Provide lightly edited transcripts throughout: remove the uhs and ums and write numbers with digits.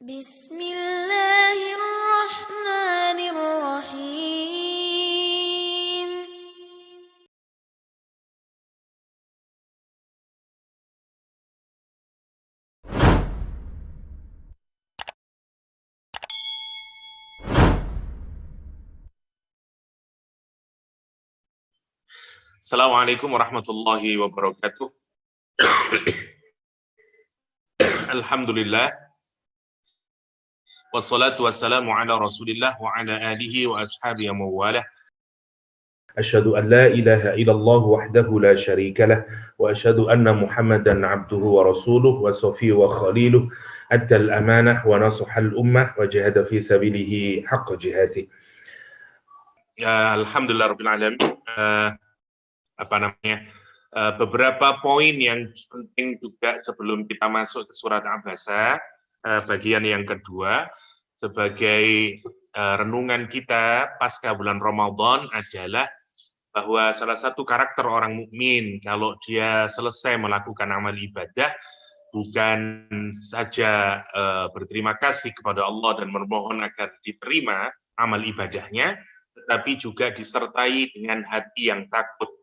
Bismillahirrahmanirrahim. Assalamualaikum warahmatullahi wabarakatuh. Alhamdulillah. Wassalatu wassalamu ala Rasulillah wa ala alihi wa ashabihi wa mawalah. Asyhadu an la ilaha illallah wahdahu la syarika lah wa asyhadu anna Muhammadan abduhu wa rasuluh wa safiyuhu wa khaliluh addal amanah wa nasahal ummah wa jahada fi sabilihi haqqa jihadih. Alhamdulillah rabbil alamin. Beberapa poin yang penting juga sebelum kita masuk ke surat Abasa, bagian yang kedua, sebagai renungan kita pasca bulan Ramadan adalah bahwa salah satu karakter orang mukmin kalau dia selesai melakukan amal ibadah, bukan saja berterima kasih kepada Allah dan memohon agar diterima amal ibadahnya, tetapi juga disertai dengan hati yang takut,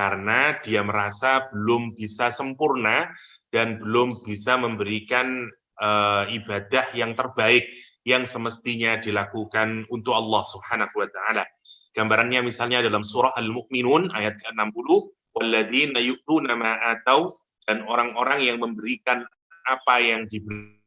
karena dia merasa belum bisa sempurna dan belum bisa memberikan ibadah yang terbaik yang semestinya dilakukan untuk Allah Subhanahu wa taala. Gambarannya misalnya dalam surah Al-Mu'minun ayat ke-60, walladzina yu'tuna ma atau, dan orang-orang yang memberikan apa yang diberikan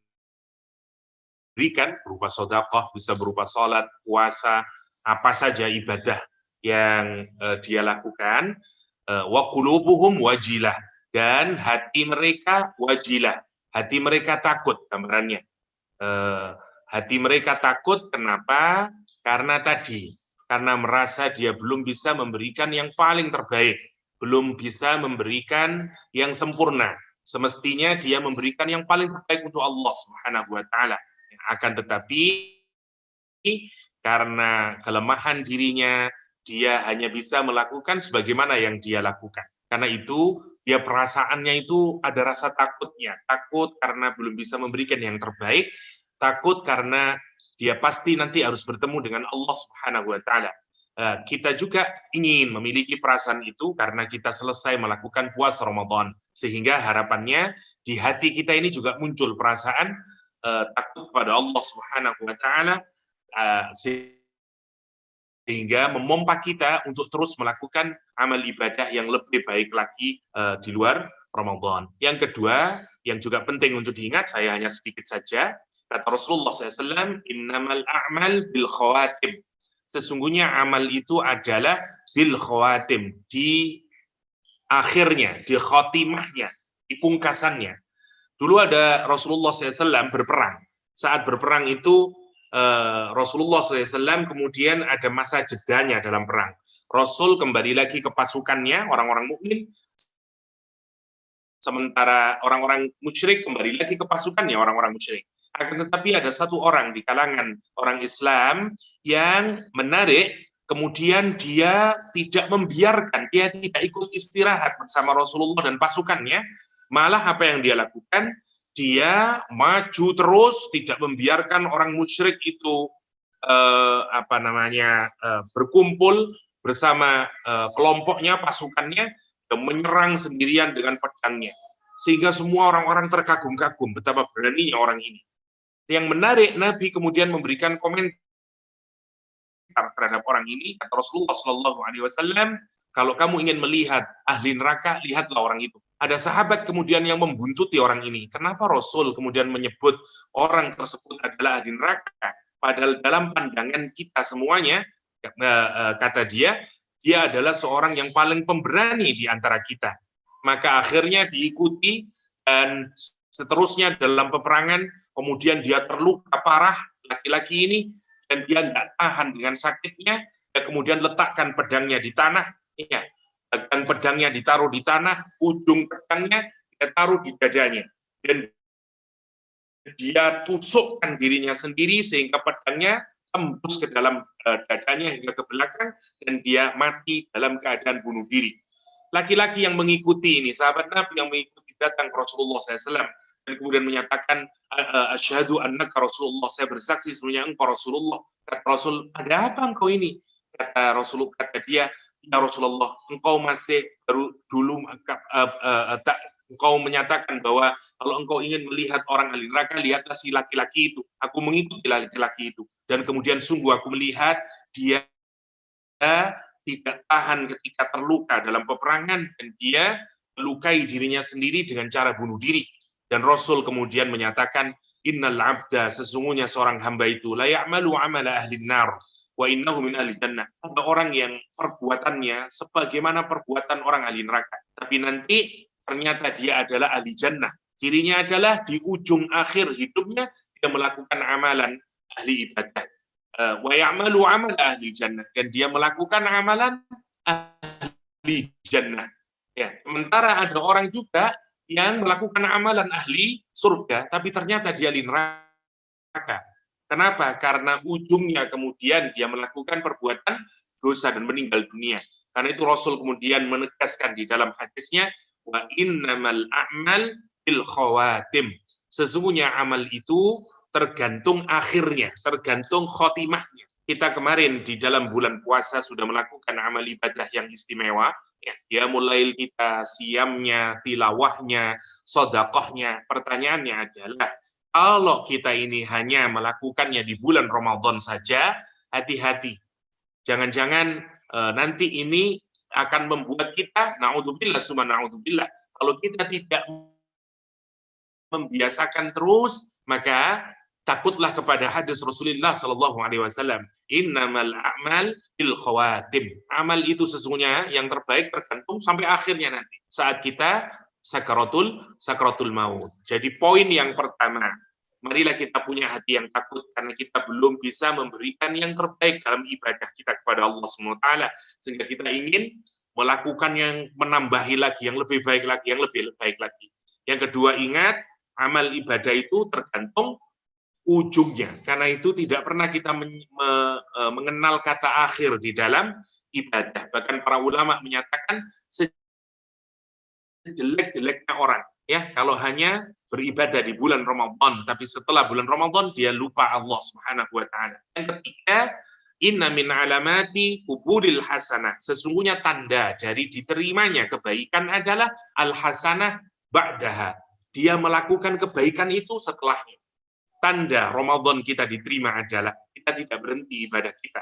berupa sedekah, bisa berupa salat, puasa, apa saja ibadah yang dia lakukan. Wa qulubuhum wajilah, dan hati mereka wajilah, hati mereka takut. Gambarannya hati mereka takut, kenapa? Karena merasa dia belum bisa memberikan yang paling terbaik, belum bisa memberikan yang sempurna. Semestinya dia memberikan yang paling terbaik untuk Allah Subhanahu wa taala. Akan tetapi karena kelemahan dirinya, dia hanya bisa melakukan sebagaimana yang dia lakukan. Karena itu, dia perasaannya itu ada rasa takutnya. Takut karena belum bisa memberikan yang terbaik, takut karena dia pasti nanti harus bertemu dengan Allah Subhanahu wa taala. Kita juga ingin memiliki perasaan itu karena kita selesai melakukan puasa Ramadan, sehingga harapannya di hati kita ini juga muncul perasaan takut kepada Allah Subhanahu wa taala, sehingga memompa kita untuk terus melakukan amal ibadah yang lebih baik lagi di luar Ramadan. Yang kedua, yang juga penting untuk diingat, saya hanya sedikit saja, kata Rasulullah SAW, innamal a'mal bil khawatim. Sesungguhnya amal itu adalah bil khawatim, di akhirnya, di khotimahnya, di pungkasannya. Dulu ada Rasulullah SAW berperang. Saat berperang itu, Rasulullah SAW kemudian ada masa jedanya dalam perang. Rasul kembali lagi ke pasukannya, orang-orang mukmin, sementara orang-orang musyrik kembali lagi ke pasukannya, orang-orang musyrik. Akan tetapi ada satu orang di kalangan orang Islam yang menarik, kemudian dia tidak membiarkan, dia tidak ikut istirahat bersama Rasulullah dan pasukannya, malah apa yang dia lakukan, dia maju terus, tidak membiarkan orang musyrik itu berkumpul bersama kelompoknya, pasukannya, dan menyerang sendirian dengan pedangnya, sehingga semua orang-orang terkagum-kagum betapa beraninya orang ini. Yang menarik, Nabi kemudian memberikan komentar terhadap orang ini. Kata Rasulullah SAW, kalau kamu ingin melihat ahli neraka, lihatlah orang itu. Ada sahabat kemudian yang membuntuti orang ini. Kenapa Rasul kemudian menyebut orang tersebut adalah ahli neraka? Padahal dalam pandangan kita semuanya, kata dia adalah seorang yang paling pemberani di antara kita. Maka akhirnya diikuti, dan seterusnya dalam peperangan, kemudian dia terluka parah, laki-laki ini, dan dia tidak tahan dengan sakitnya, dia kemudian letakkan pedangnya di tanah, dan pedangnya ditaruh di tanah, ujung pedangnya dia taruh di dadanya, dan dia tusukkan dirinya sendiri sehingga pedangnya tembus ke dalam dadanya hingga ke belakang, dan dia mati dalam keadaan bunuh diri. Laki-laki yang mengikuti ini, sahabat Nabi yang mengikuti datang ke Rasulullah SAW, dan kemudian menyatakan asyhadu annaka Rasulullah, saya bersaksi sesungguhnya engkau Rasulullah. Kata Rasul, ada apa engkau ini? Kata Rasulullah, kata dia, ya Rasulullah, engkau masih baru dulu engkau menyatakan bahwa kalau engkau ingin melihat orang ahli neraka, lihatlah si laki-laki itu. Aku mengikuti laki-laki itu. Dan kemudian sungguh aku melihat dia tidak tahan ketika terluka dalam peperangan, dan dia melukai dirinya sendiri dengan cara bunuh diri. Dan Rasul kemudian menyatakan, innal abda, sesungguhnya seorang hamba itu, la ya'malu amala ahli nar, wa innahu min ahli jannah. Ada orang yang perbuatannya sebagaimana perbuatan orang ahli neraka. Tapi nanti ternyata dia adalah ahli jannah. Cirinya adalah di ujung akhir hidupnya, dia melakukan amalan ahli ibadah. Wa ya'malu amal ahli jannah, dan dia melakukan amalan ahli jannah. Ya, sementara ada orang juga yang melakukan amalan ahli surga, tapi ternyata dia ahli neraka. Kenapa? Karena ujungnya kemudian dia melakukan perbuatan dosa dan meninggal dunia. Karena itu Rasul kemudian menegaskan di dalam hadisnya, wa innamal a'mal bil khawatim. Sesungguhnya amal itu tergantung akhirnya, tergantung khotimahnya. Kita kemarin di dalam bulan puasa sudah melakukan amal ibadah yang istimewa, ya mulai kita siamnya, tilawahnya, sodakohnya. Pertanyaannya adalah, kalau kita ini hanya melakukannya di bulan Ramadan saja, hati-hati. Jangan-jangan nanti ini akan membuat kita, na'udzubillah, summa na'udzubillah, kalau kita tidak membiasakan terus, maka takutlah kepada hadis Rasulullah Shallallahu Alaihi Wasallam, innamal a'mal bil khawatim. Amal itu sesungguhnya yang terbaik tergantung sampai akhirnya nanti, saat kita sakaratul maut. Jadi poin yang pertama, marilah kita punya hati yang takut, karena kita belum bisa memberikan yang terbaik dalam ibadah kita kepada Allah SWT, sehingga kita ingin melakukan yang menambahi lagi, yang lebih baik lagi, yang lebih baik lagi. Yang kedua, ingat, amal ibadah itu tergantung ujungnya. Karena itu tidak pernah kita mengenal kata akhir di dalam ibadah. Bahkan para ulama menyatakan sejelek-jeleknya orang, ya, kalau hanya beribadah di bulan Ramadan, tapi setelah bulan Ramadan dia lupa Allah Subhanahu wa taala. Yang ketiga, inna min alamati qubulil hasanah. Sesungguhnya tanda dari diterimanya kebaikan adalah al-hasanah ba'daha. Dia melakukan kebaikan itu setelahnya. Tanda Ramadan kita diterima adalah kita tidak berhenti ibadah kita.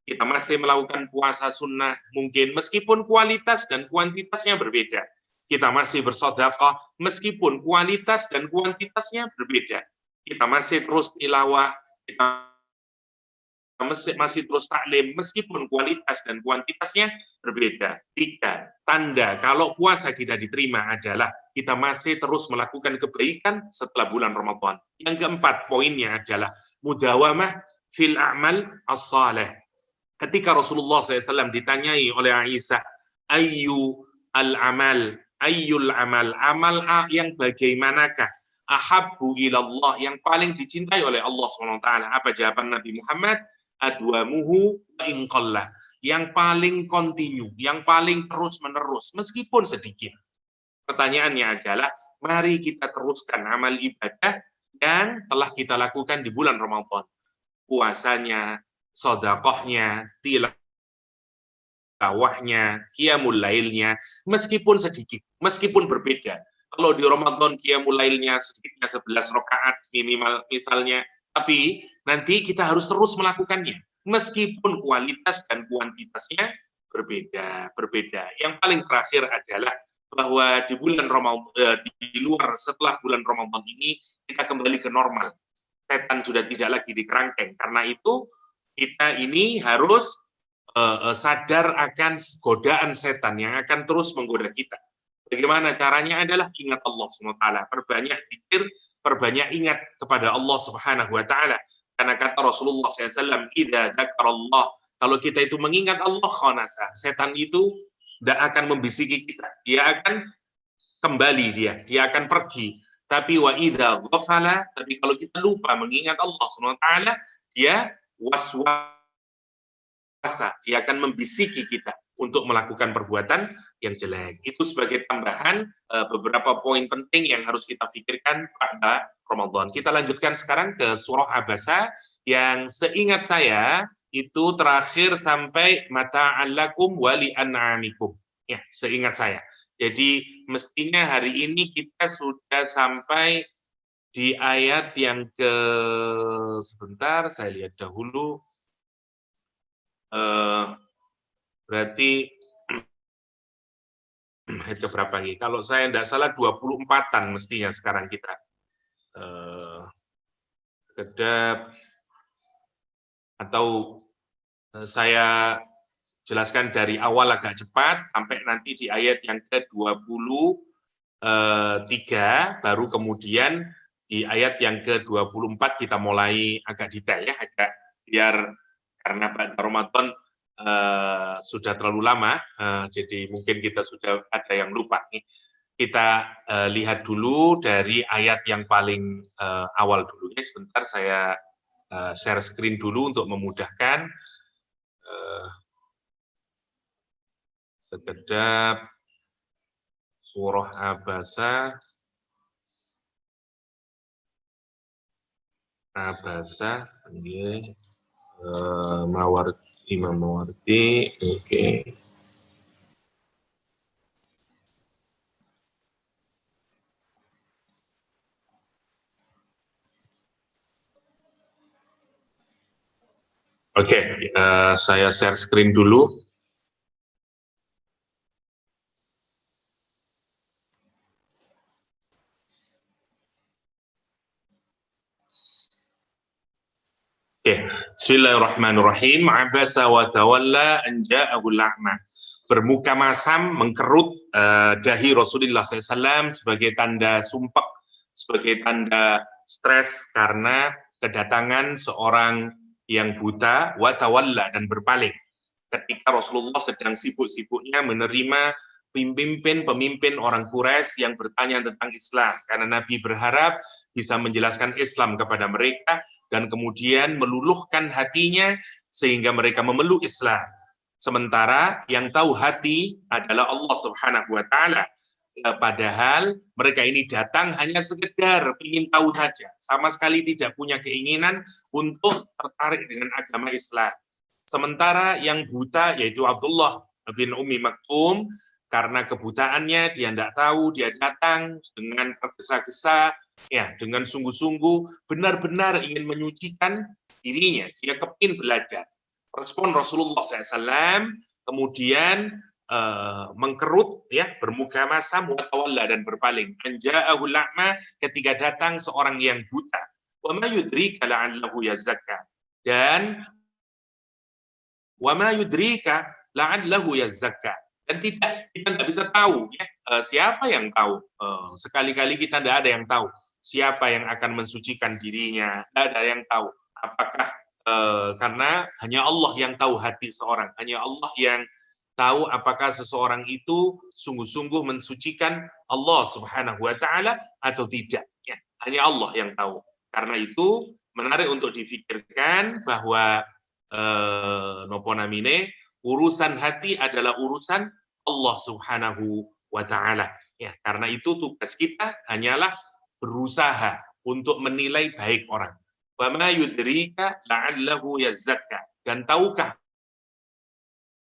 Kita masih melakukan puasa sunnah mungkin, meskipun kualitas dan kuantitasnya berbeda. Kita masih bersedekah meskipun kualitas dan kuantitasnya berbeda. Kita masih terus tilawah, kita masih terus taklim meskipun kualitas dan kuantitasnya berbeda. Tiga, tanda kalau puasa kita diterima adalah kita masih terus melakukan kebaikan setelah bulan Ramadan. Yang keempat, poinnya adalah mudawamah fil a'mal as-salih. Ketika Rasulullah SAW ditanyai oleh Aisyah, ayyul amal, amal yang bagaimanakah, ahabbu ilallah, yang paling dicintai oleh Allah SWT. Apa jawaban Nabi Muhammad? Adwamuhu wa inqallah, yang paling kontinu, yang paling terus-menerus, meskipun sedikit. Pertanyaannya adalah, mari kita teruskan amal ibadah yang telah kita lakukan di bulan Ramadan. Puasanya, sedekahnya, tilawahnya, qiyamul lailnya, meskipun sedikit, meskipun berbeda. Kalau di Ramadan qiyamul lailnya sedikitnya 11 rakaat minimal misalnya, tapi nanti kita harus terus melakukannya, meskipun kualitas dan kuantitasnya berbeda. Yang paling terakhir adalah bahwa di bulan Ramadan, di luar setelah bulan Ramadan ini, kita kembali ke normal. Setan sudah tidak lagi di kerangkeng. Karena itu kita ini harus sadar akan godaan setan yang akan terus menggoda kita. Bagaimana caranya? Adalah ingat Allah SWT, perbanyak zikir, perbanyak ingat kepada Allah Subhanahu wa taala. Karena kata Rasulullah SAW, idza dzakarallah, kalau kita itu mengingat Allah, khanasa, setan itu tidak akan membisiki kita, dia akan kembali, dia akan pergi. Tapi wa idza ghafala, tapi kalau kita lupa mengingat Allah Subhanahu wa taala, dia waswasa, dia akan membisiki kita untuk melakukan perbuatan yang jelek. Itu sebagai tambahan beberapa poin penting yang harus kita pikirkan pada Ramadan. Kita lanjutkan sekarang ke surah Abasa yang seingat saya itu terakhir sampai mata'allakum wa li'an'amikum. Ya, seingat saya. Jadi mestinya hari ini kita sudah sampai di ayat yang sebentar saya lihat dahulu. Berarti ayat berapa nih? Kalau saya tidak salah 24-an mestinya sekarang kita. Sekedap atau saya jelaskan dari awal agak cepat sampai nanti di ayat yang ke-23 baru kemudian di ayat yang ke-24 kita mulai agak detail ya, agak biar karena pada Ramadan sudah terlalu lama, jadi mungkin kita sudah ada yang lupa nih. Kita lihat dulu dari ayat yang paling awal dulu ya. Sebentar saya share screen dulu untuk memudahkan. Sekedap surah Abasa. Imam Mawardi, oke. Oke, saya share screen dulu. Oke, Bismillahirrahmanirrahim. Abasa wa tawalla an ja'ahul a'ma. Bermuka masam, mengkerut dahi Rasulullah SAW sebagai tanda sumpek, sebagai tanda stres karena kedatangan seorang yang buta, wa tawalla, dan berpaling. Ketika Rasulullah sedang sibuk-sibuknya menerima pemimpin orang Quraisy yang bertanya tentang Islam, karena Nabi berharap bisa menjelaskan Islam kepada mereka, dan kemudian meluluhkan hatinya sehingga mereka memeluk Islam. Sementara yang tahu hati adalah Allah Subhanahu wa taala. Padahal mereka ini datang hanya sekedar ingin tahu saja, sama sekali tidak punya keinginan untuk tertarik dengan agama Islam. Sementara yang buta yaitu Abdullah bin Ummi Maktum, karena kebutaannya dia tidak tahu, dia datang dengan tergesa-gesa, ya, dengan sungguh-sungguh, benar-benar ingin menyucikan dirinya, dia kepingin belajar. Respon Rasulullah SAW kemudian mengkerut, ya, bermuka masam, watawalla, dan berpaling. Anja'ahul a'ma, ketika datang seorang yang buta. Wa ma yudrika la'allahu yazakka. Dan wa ma yudrika la'allahu yazakka. Dan kita tidak bisa tahu, ya, siapa yang tahu. Sekali-kali kita tidak ada yang tahu siapa yang akan mensucikan dirinya, tidak ada yang tahu. Apakah karena hanya Allah yang tahu hati seorang, hanya Allah yang tahu apakah seseorang itu sungguh-sungguh mensucikan Allah Subhanahu wa taala atau tidak. Ya, hanya Allah yang tahu. Karena itu menarik untuk difikirkan bahwa nopo namine, urusan hati adalah urusan Allah Subhanahu wa taala. Ya, karena itu tugas kita hanyalah berusaha untuk menilai baik orang. Wa ma yudrika la'allahu yazakka. Dan tahukah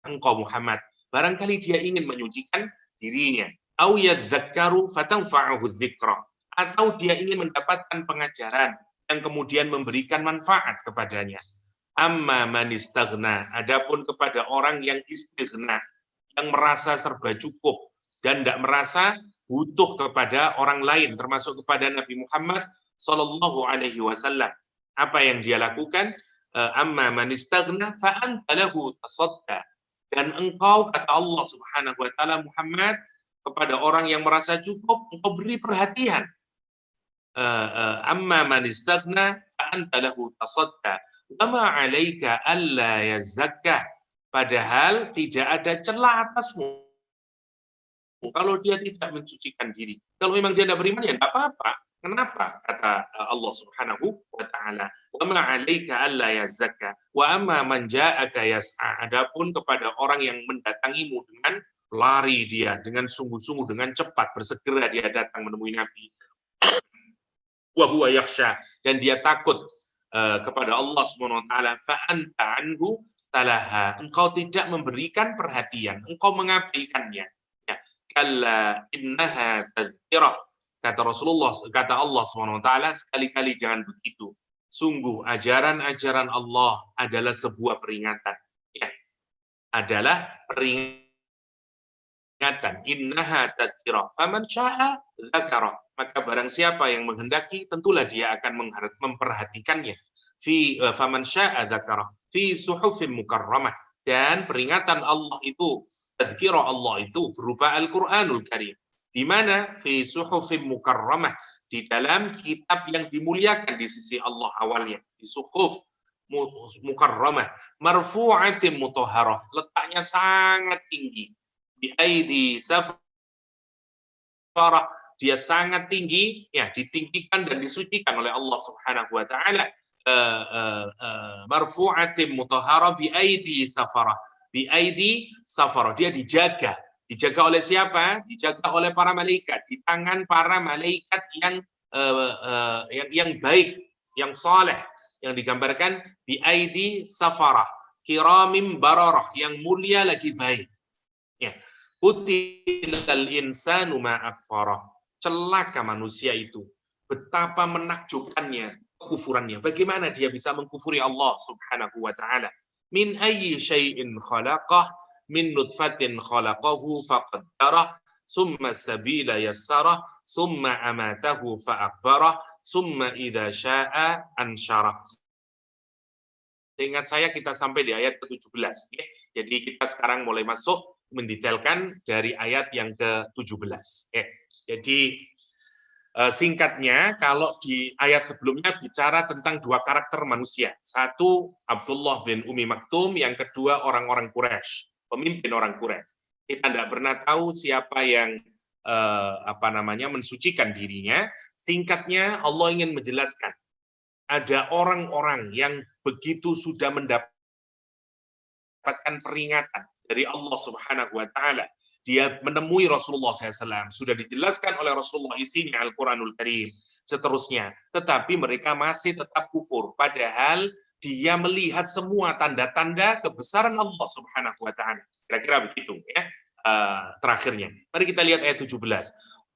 engkau Muhammad, barangkali dia ingin menyucikan dirinya. Au yadzakkaru fatanfa'uhu dzikra. Atau dia ingin mendapatkan pengajaran yang kemudian memberikan manfaat kepadanya. Amma man istaghna. Adapun kepada orang yang istighna, yang merasa serba cukup dan tidak merasa butuh kepada orang lain, termasuk kepada Nabi Muhammad Sallallahu Alaihi Wasallam. Apa yang dia lakukan? Amma man istaghna fa anta lahu tasadda. Dan engkau, kata Allah Subhanahu Wa Taala, Muhammad, kepada orang yang merasa cukup, engkau beri perhatian. Amma man istaghna fa anta lahu tasadda. Wa ma 'alaika alla yazakka. Padahal tidak ada celah atasmu kalau dia tidak mensucikan diri. Kalau memang dia tidak beriman, ya tidak apa-apa. Kenapa? Kata Allah Subhanahu wa taala, "Wa ma 'alaika alla yazakka, wa amma man ja'aka yas'a." Adapun kepada orang yang mendatangimu dengan lari dia dengan sungguh-sungguh, dengan cepat, bersegera dia datang menemui Nabi. Wa huwa yakhsha, dan dia takut kepada Allah Subhanahu wa taala. Fa anta anhu talaha, engkau tidak memberikan perhatian, engkau mengabaikannya. Ya, kalla innaha tadhkirah, kata Rasulullah, kata Allah Subhanahu wa taala, sekali-kali jangan begitu. Sungguh ajaran-ajaran Allah adalah sebuah peringatan. Ya, adalah peringatan. Innaha tadhkirah faman syaa dzakara, maka barang siapa yang menghendaki tentulah dia akan memperhatikannya. Faman syaa dzakara fi suhufin mukarramah, dan peringatan Allah itu, tadhkirah Allah itu berupa Al-Qur'anul Karim. Di mana? Fi suhufin mukarramah, di dalam kitab yang dimuliakan di sisi Allah awalnya, di suhuf mukarramah, marfu'atin mutahharah, letaknya sangat tinggi. Biaidi safarah, dia sangat tinggi, ya, ditinggikan dan disucikan oleh Allah Subhanahu wa taala. Marfu'atin mutahharah biaidi safarah, biaidi safarah, dia dijaga oleh siapa? Dijaga oleh para malaikat, di tangan para malaikat yang baik, yang saleh, yang digambarkan biaidi safarah, kiramim bararah, yang mulia lagi baik. Ya. Qutilal insanu ma akfarah, celaka manusia itu, betapa menakjubkannya kekufurannya. Bagaimana dia bisa mengkufuri Allah Subhanahu wa taala? Min ayyi syai'in khalaqah, min nutfatin khalaqahu faqaddarah, summa sabila yassarah, summa amatahu fa'akbarah, summa idza syaa'a ansyarah. Seingat saya kita sampai di ayat ke-17. Ya. Jadi kita sekarang mulai masuk mendetailkan dari ayat yang ke-17. Jadi singkatnya, kalau di ayat sebelumnya bicara tentang dua karakter manusia. Satu, Abdullah bin Umi Maktum, yang kedua orang-orang Quraisy, pemimpin orang Quraisy. Kita tidak pernah tahu siapa yang mensucikan dirinya. Singkatnya, Allah ingin menjelaskan ada orang-orang yang begitu sudah mendapatkan peringatan dari Allah Subhanahu wa taala. Dia menemui Rasulullah SAW, sudah dijelaskan oleh Rasulullah isinya Al-Quranul Karim, seterusnya. Tetapi mereka masih tetap kufur, padahal dia melihat semua tanda-tanda kebesaran Allah Subhanahu wa taala. Kira-kira begitu ya. Terakhirnya. Mari kita lihat ayat 17.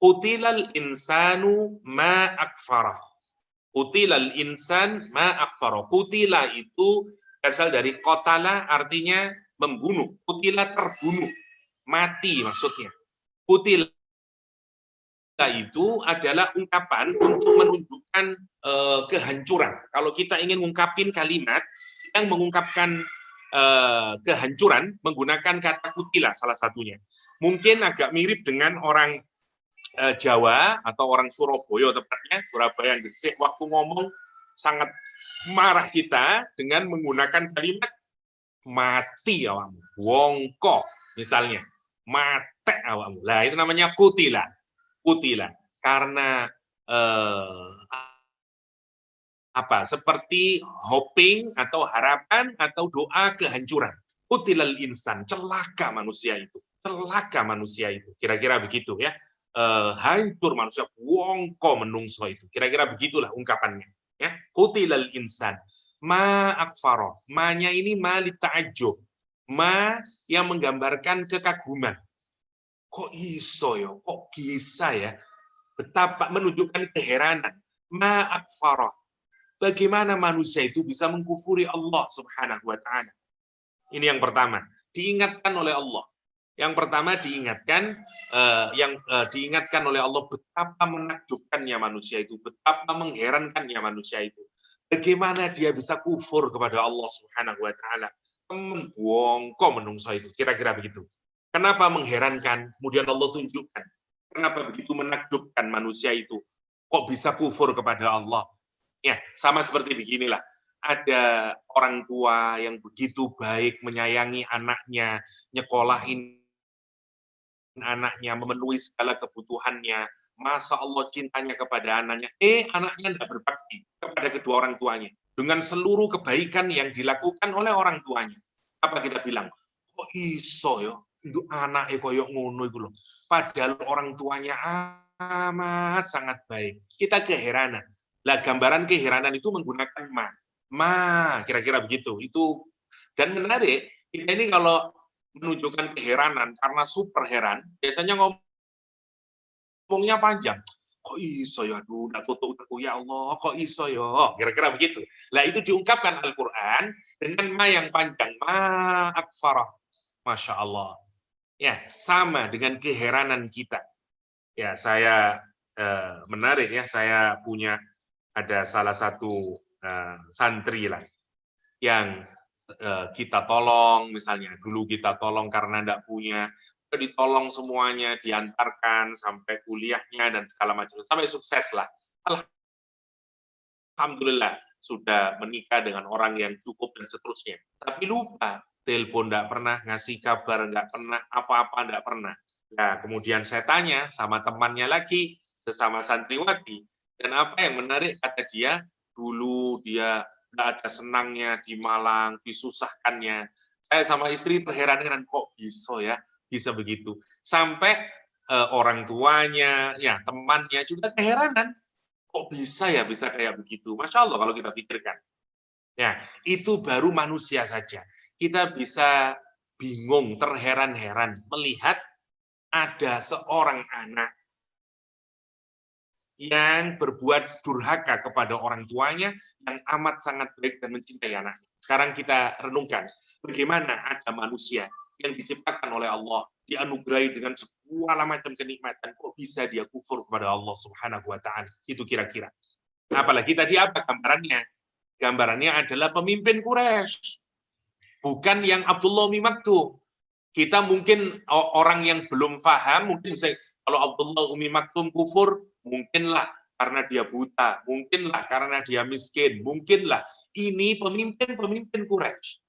Utilal insanu ma akfarah. Utilal insan ma akfarah. Utila itu berasal dari qatala, artinya membunuh. Utila terbunuh, mati maksudnya. Utila itu adalah ungkapan untuk menunjukkan kehancuran. Kalau kita ingin mengungkapkan kalimat yang mengungkapkan kehancuran, menggunakan kata kutila salah satunya. Mungkin agak mirip dengan orang Jawa atau orang Surabaya tepatnya, Surabaya yang Gresik, waktu ngomong sangat marah kita dengan menggunakan kalimat mati awakmu, wongko misalnya, mate awakmu. Lah itu namanya kutila. Kutila karena seperti hoping atau harapan atau doa kehancuran. Kutilal insan, celaka manusia itu. Celaka manusia itu. Kira-kira begitu ya. Hancur manusia, wongko menungso itu. Kira-kira begitulah ungkapannya. Ya, kutilal insan. Ma akfaro. Ma-nya ini ma li ta'ajjub. Ma yang menggambarkan kekaguman. Kok iso ya? Kok bisa ya? Betapa menunjukkan keheranan. Ma akfaro. Bagaimana manusia itu bisa mengkufuri Allah Subhanahu wa taala? Ini yang pertama, diingatkan oleh Allah. Yang pertama diingatkan diingatkan oleh Allah betapa menakjubkannya manusia itu, betapa mengherankannya manusia itu. Bagaimana dia bisa kufur kepada Allah Subhanahu wa taala? Wongko menungso itu, kira-kira begitu. Kenapa mengherankan? Kemudian Allah tunjukkan. Kenapa begitu menakjubkan manusia itu? Kok bisa kufur kepada Allah? Ya, sama seperti beginilah. Ada orang tua yang begitu baik menyayangi anaknya, nyekolahin anaknya, memenuhi segala kebutuhannya. Masa Allah cintanya kepada anaknya. Anaknya tidak berbakti kepada kedua orang tuanya. Dengan seluruh kebaikan yang dilakukan oleh orang tuanya. Apa kita bilang? Kok iso ya? Nduk anake koyo ngono iku lho. Padahal orang tuanya amat sangat baik. Kita keheranan. Lah gambaran keheranan itu menggunakan ma. Ma, kira-kira begitu. Itu dan menarik, kita ini kalau menunjukkan keheranan karena super heran, biasanya ngomongnya panjang. Kok iso ya, aduh, ndak tutuk ya Allah, kok iso ya, kira-kira begitu. Lah itu diungkapkan Al-Qur'an dengan ma yang panjang, ma akfarah. Masya Allah. Ya, sama dengan keheranan kita. Ya, saya menarik ya, saya punya ada salah satu santri lah yang kita tolong, misalnya dulu kita tolong karena enggak punya, ditolong semuanya, diantarkan sampai kuliahnya dan segala macam, sampai sukses lah. Alhamdulillah sudah menikah dengan orang yang cukup dan seterusnya. Tapi lupa, telepon enggak pernah, ngasih kabar enggak pernah, apa-apa enggak pernah. Nah, kemudian saya tanya sama temannya lagi, sesama santriwati, dan apa yang menarik kata dia, dulu dia enggak ada senangnya di Malang, disusahkannya. Saya sama istri terheran-heran, kok bisa begitu. Sampai orang tuanya, ya temannya juga keheranan. Kok bisa ya, bisa kayak begitu? Masya Allah kalau kita pikirkan. Ya, itu baru manusia saja. Kita bisa bingung, terheran-heran melihat ada seorang anak yang berbuat durhaka kepada orang tuanya yang amat sangat baik dan mencintai anaknya. Sekarang kita renungkan, bagaimana ada manusia yang diciptakan oleh Allah, dianugerahi dengan segala macam kenikmatan, kok bisa dia kufur kepada Allah Subhanahu wa taala? Itu kira-kira. Apalagi tadi apa gambarannya? Gambarannya adalah pemimpin Quraisy. Bukan yang Abdullah Umi Maktum. Kita mungkin orang yang belum paham, mungkin bisa, kalau Abdullah Umi Maktum kufur, mungkinlah karena dia buta, mungkinlah karena dia miskin, mungkinlah. Ini pemimpin Quraisy.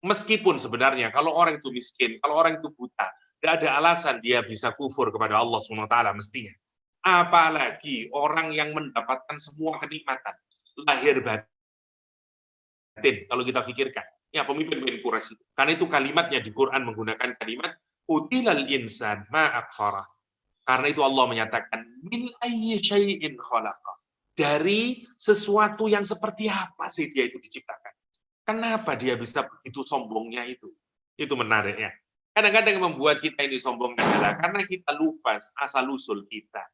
Meskipun sebenarnya kalau orang itu miskin, kalau orang itu buta, tidak ada alasan dia bisa kufur kepada Allah SWT mestinya. Apalagi orang yang mendapatkan semua kenikmatan, lahir batin, kalau kita pikirkan. Ya, pemimpin Quraisy itu. Karena itu kalimatnya di Quran menggunakan kalimat utilal insan ma akfarah. Karena itu Allah menyatakan min ayyi syai'in khalaqa. Dari sesuatu yang seperti apa sih dia itu diciptakan? Kenapa dia bisa begitu sombongnya itu? Itu menarik ya. Kadang-kadang membuat kita ini sombong adalah karena kita lupa asal-usul kita.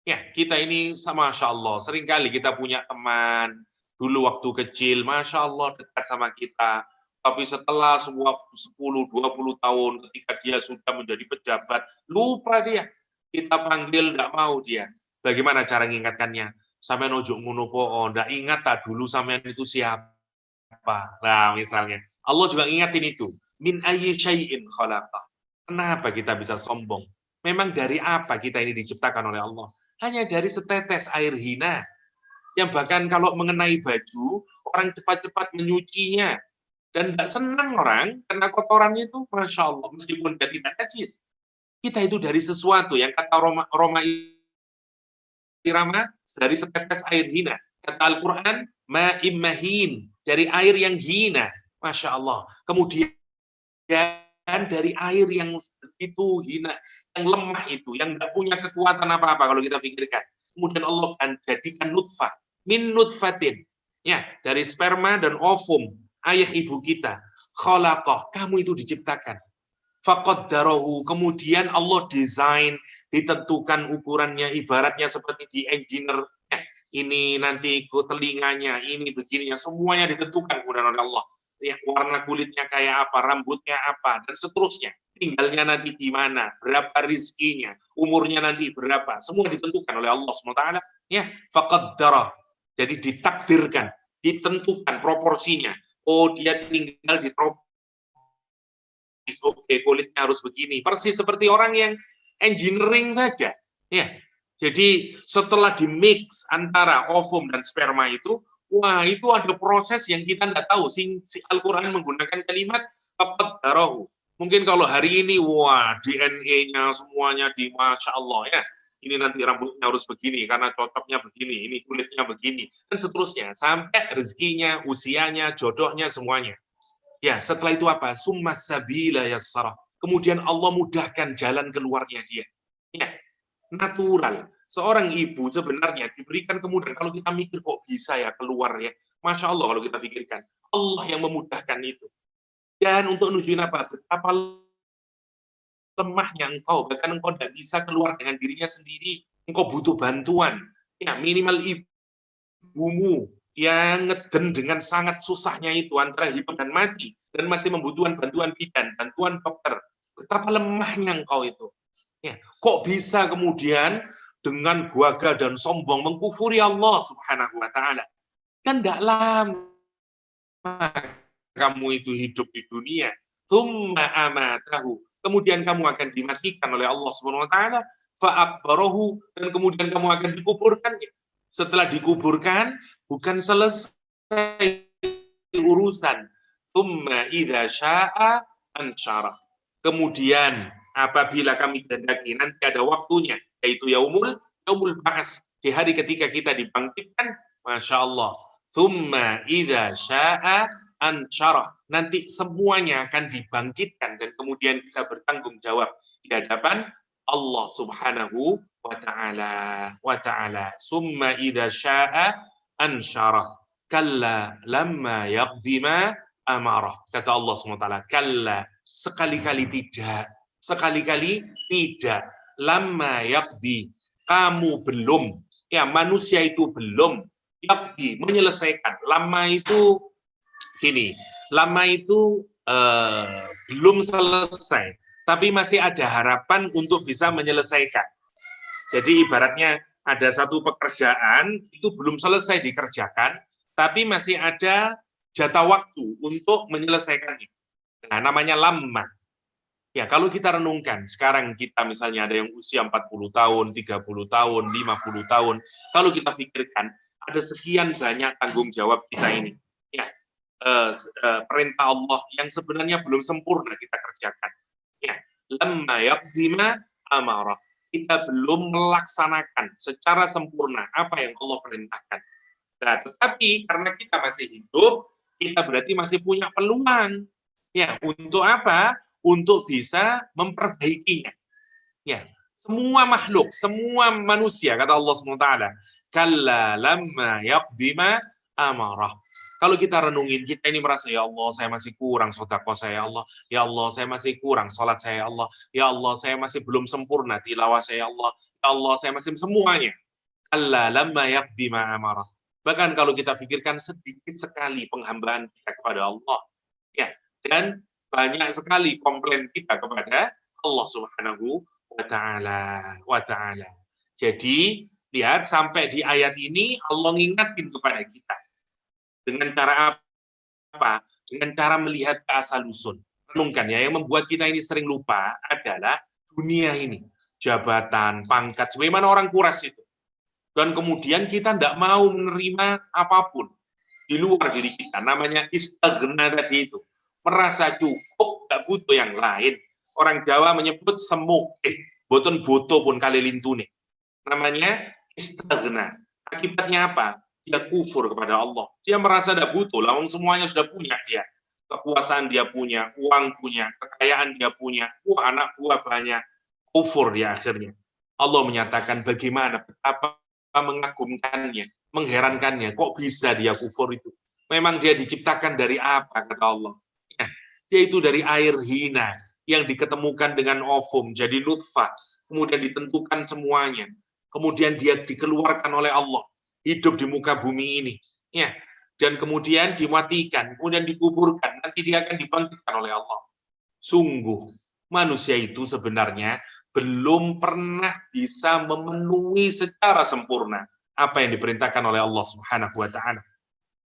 Ya, kita ini Masya Allah, seringkali kita punya teman, dulu waktu kecil, Masya Allah dekat sama kita, tapi setelah semua 10-20 tahun, ketika dia sudah menjadi pejabat, lupa dia. Kita panggil, enggak mau dia. Bagaimana cara mengingatkannya? Sampai nojuk ngono po, enggak ingat tak dulu sampean itu siapa? Nah, misalnya. Allah juga ingatin itu. Min ayyi syai'in khalaqah. Kenapa kita bisa sombong? Memang dari apa kita ini diciptakan oleh Allah? Hanya dari setetes air hina. Yang bahkan kalau mengenai baju, orang cepat-cepat menyucinya. Dan tidak senang orang, karena kotorannya itu, Masya Allah, meskipun dia tidak najis. Kita itu dari sesuatu, yang kata Roma Irama, dari setetes air hina. Kata Al-Quran, ma'im mahin, dari air yang hina. Masya Allah. Kemudian dari air yang itu hina, yang lemah itu, yang tidak punya kekuatan apa-apa kalau kita pikirkan. Kemudian Allah akan jadikan nutfah, min nutfatin, ya, dari sperma dan ovum ayah ibu kita. Khalaqah, kamu itu diciptakan. Faqaddarahu, kemudian Allah desain, ditentukan ukurannya, ibaratnya seperti di engineer, ini nanti telinganya, ini begininya, semuanya ditentukan kemudian oleh Allah. Ya, warna kulitnya kayak apa, rambutnya apa, dan seterusnya. Tinggalnya nanti di mana, berapa rizkinya, umurnya nanti berapa, semua ditentukan oleh Allah SWT. Ya, faqaddara. Jadi ditakdirkan, ditentukan proporsinya. Oh, dia tinggal di tropis, oke, kulitnya harus begini. Persis seperti orang yang engineering saja. Ya. Jadi setelah di-mix antara ovum dan sperma itu, wah, itu ada proses yang kita tidak tahu. Si Al-Quran menggunakan kalimat faqaddarahu. Mungkin kalau hari ini, wah, DNA-nya semuanya di Masya Allah ya. Ini nanti rambutnya harus begini, karena cocoknya begini, ini kulitnya begini, dan seterusnya. Sampai rezekinya, usianya, jodohnya, semuanya. Ya, setelah itu apa? Summa sabila yassarah. kemudian Allah mudahkan jalan keluarnya dia. Ya, natural. Seorang ibu sebenarnya diberikan kemudahan. Kalau kita mikir kok bisa ya keluar ya, Masya Allah kalau kita pikirkan. Allah yang memudahkan itu. Dan untuk nunjukin apa? Betapa lemahnya engkau, bahkan engkau tidak bisa keluar dengan dirinya sendiri, engkau butuh bantuan. Ya, minimal ibumu yang ngeden dengan sangat susahnya itu antara hidup dan mati, dan masih membutuhkan bantuan bidan, bantuan dokter. Betapa lemahnya engkau itu. Ya, kok bisa kemudian dengan gagah dan sombong mengkufuri Allah Subhanahu wa taala? Kan tidak lama kamu itu hidup di dunia. Tsumma amatahu. Kemudian kamu akan dimatikan oleh Allah Subhanahu wa taala, fa'akbarahu, dan kemudian kamu akan dikuburkan. Setelah dikuburkan, bukan selesai urusan. Tsumma idza syaa ansyara. Kemudian apabila kami kehendaki nanti ada waktunya, yaitu yaumul ba'ats, di hari ketika kita dibangkitkan, Masya Allah. Tsumma idza syaa ansyara. Nanti semuanya akan dibangkitkan dan kemudian kita bertanggung jawab di hadapan Allah Subhanahu wa ta'ala. Tsumma idza syaa ansyara. Kalla lamma yaqdi ma amarah. Kata Allah Subhanahu wa ta'ala, kalla, sekali-kali tidak. Sekali-kali tidak. Lamma yaqdi, kamu belum. Ya, manusia itu belum. Yaqdi, menyelesaikan. Lama itu gini, lama itu belum selesai, tapi masih ada harapan untuk bisa menyelesaikan. Jadi ibaratnya ada satu pekerjaan itu belum selesai dikerjakan, tapi masih ada jatah waktu untuk menyelesaikannya. Nah, namanya lama. Ya, kalau kita renungkan, sekarang kita misalnya ada yang usia 40 tahun, 30 tahun, 50 tahun, kalau kita pikirkan, ada sekian banyak tanggung jawab kita ini. Ya, perintah Allah yang sebenarnya belum sempurna kita kerjakan. Ya, lamma yaqdi ma amarah. Kita belum melaksanakan secara sempurna apa yang Allah perintahkan. Nah, tetapi karena kita masih hidup, kita berarti masih punya peluang. Ya, untuk apa? Untuk bisa memperbaikinya. Ya, semua makhluk, semua manusia, kata Allah SWT, kalla lamma yaqdi ma amarah. Kalau kita renungin, kita ini merasa, ya Allah, saya masih kurang sedekah saya, ya Allah. Ya Allah, saya masih kurang sholat saya, ya Allah. Ya Allah, saya masih belum sempurna tilawah saya, ya Allah. Ya Allah, saya masih semuanya. Kalla lamma yaqdi ma amarah. Bahkan kalau kita pikirkan sedikit sekali penghambaan kita kepada Allah. Ya, dan banyak sekali komplain kita kepada Allah Subhanahu wa ta'ala. Jadi, lihat sampai di ayat ini Allah ngingatin kepada kita. Dengan cara apa? Dengan cara melihat ke asal-usul. Renungkan ya, yang membuat kita ini sering lupa adalah dunia ini. Jabatan, pangkat, sebagaimana orang kuras itu. Dan kemudian kita tidak mau menerima apapun di luar diri kita. Namanya istaghna tadi itu. Merasa cukup, tidak butuh yang lain. Orang Jawa menyebut semukeh. Boten boto pun kali lintune. Namanya istaghna. Akibatnya apa? Dia kufur kepada Allah. Dia merasa tidak butuh, lah semuanya sudah punya dia. Kekuasaan dia punya, uang punya, kekayaan dia punya, anak buah banyak. Kufur dia akhirnya. Allah menyatakan bagaimana, betapa mengagumkannya, mengherankannya. Kok bisa dia kufur itu? Memang dia diciptakan dari apa, kata Allah? Nah, dia itu dari air hina yang diketemukan dengan ovum, jadi nutfah. Kemudian ditentukan semuanya. Kemudian dia dikeluarkan oleh Allah. Hidup di muka bumi ini, ya, dan kemudian dimatikan, kemudian dikuburkan, nanti dia akan dibangkitkan oleh Allah. Sungguh, manusia itu sebenarnya belum pernah bisa memenuhi secara sempurna apa yang diperintahkan oleh Allah Subhanahu wa ta'ala.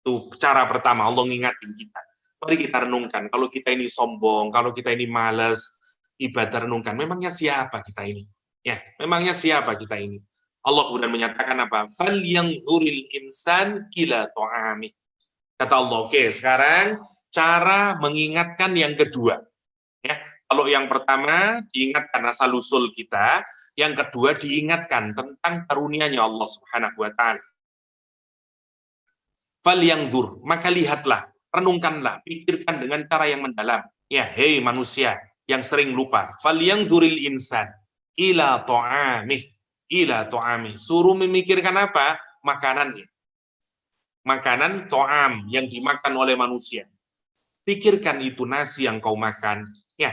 Itu cara pertama, Allah ngingatin kita. Mari kita renungkan, kalau kita ini sombong, kalau kita ini malas ibadah, renungkan, memangnya siapa kita ini? Ya, memangnya siapa kita ini? Allah kemudian menyatakan apa? Falyanzuril insan ila ta'ami. Kata Allah, oke, sekarang cara mengingatkan yang kedua. Ya, kalau yang pertama diingatkan asal-usul kita, yang kedua diingatkan tentang karunia-Nya Allah Subhanahu wa taala. Falyanzur, maka lihatlah, renungkanlah, pikirkan dengan cara yang mendalam. Ya, hei manusia, yang sering lupa. Falyanzuril insan ila ta'amih, suruh memikirkan apa? Makanannya. Makanan to'am yang dimakan oleh manusia. Pikirkan itu nasi yang kau makan, ya,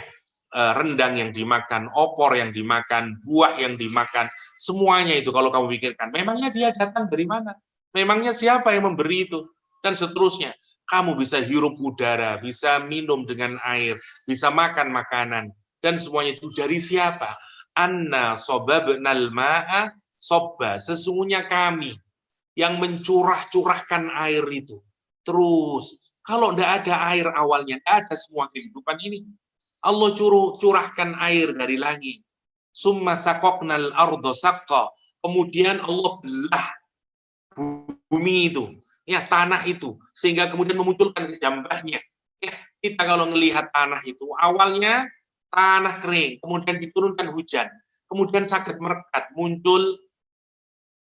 rendang yang dimakan, opor yang dimakan, buah yang dimakan, semuanya itu kalau kamu pikirkan, memangnya dia datang dari mana? Memangnya siapa yang memberi itu? Dan seterusnya. Kamu bisa hirup udara, bisa minum dengan air, bisa makan makanan, dan semuanya itu dari siapa? Anna sobabnal ma'a sobba. Sesungguhnya kami yang mencurahkan air itu. Terus, kalau tidak ada air awalnya, tidak ada semua kehidupan ini. Allah curahkan air dari langit. Summa sakoknal ardo sakka. Kemudian Allah belah bumi itu, ya tanah itu, sehingga kemudian memunculkan jambahnya. Ya, kita kalau melihat tanah itu, awalnya tanah kering, kemudian diturunkan hujan, kemudian sakit merekat, muncul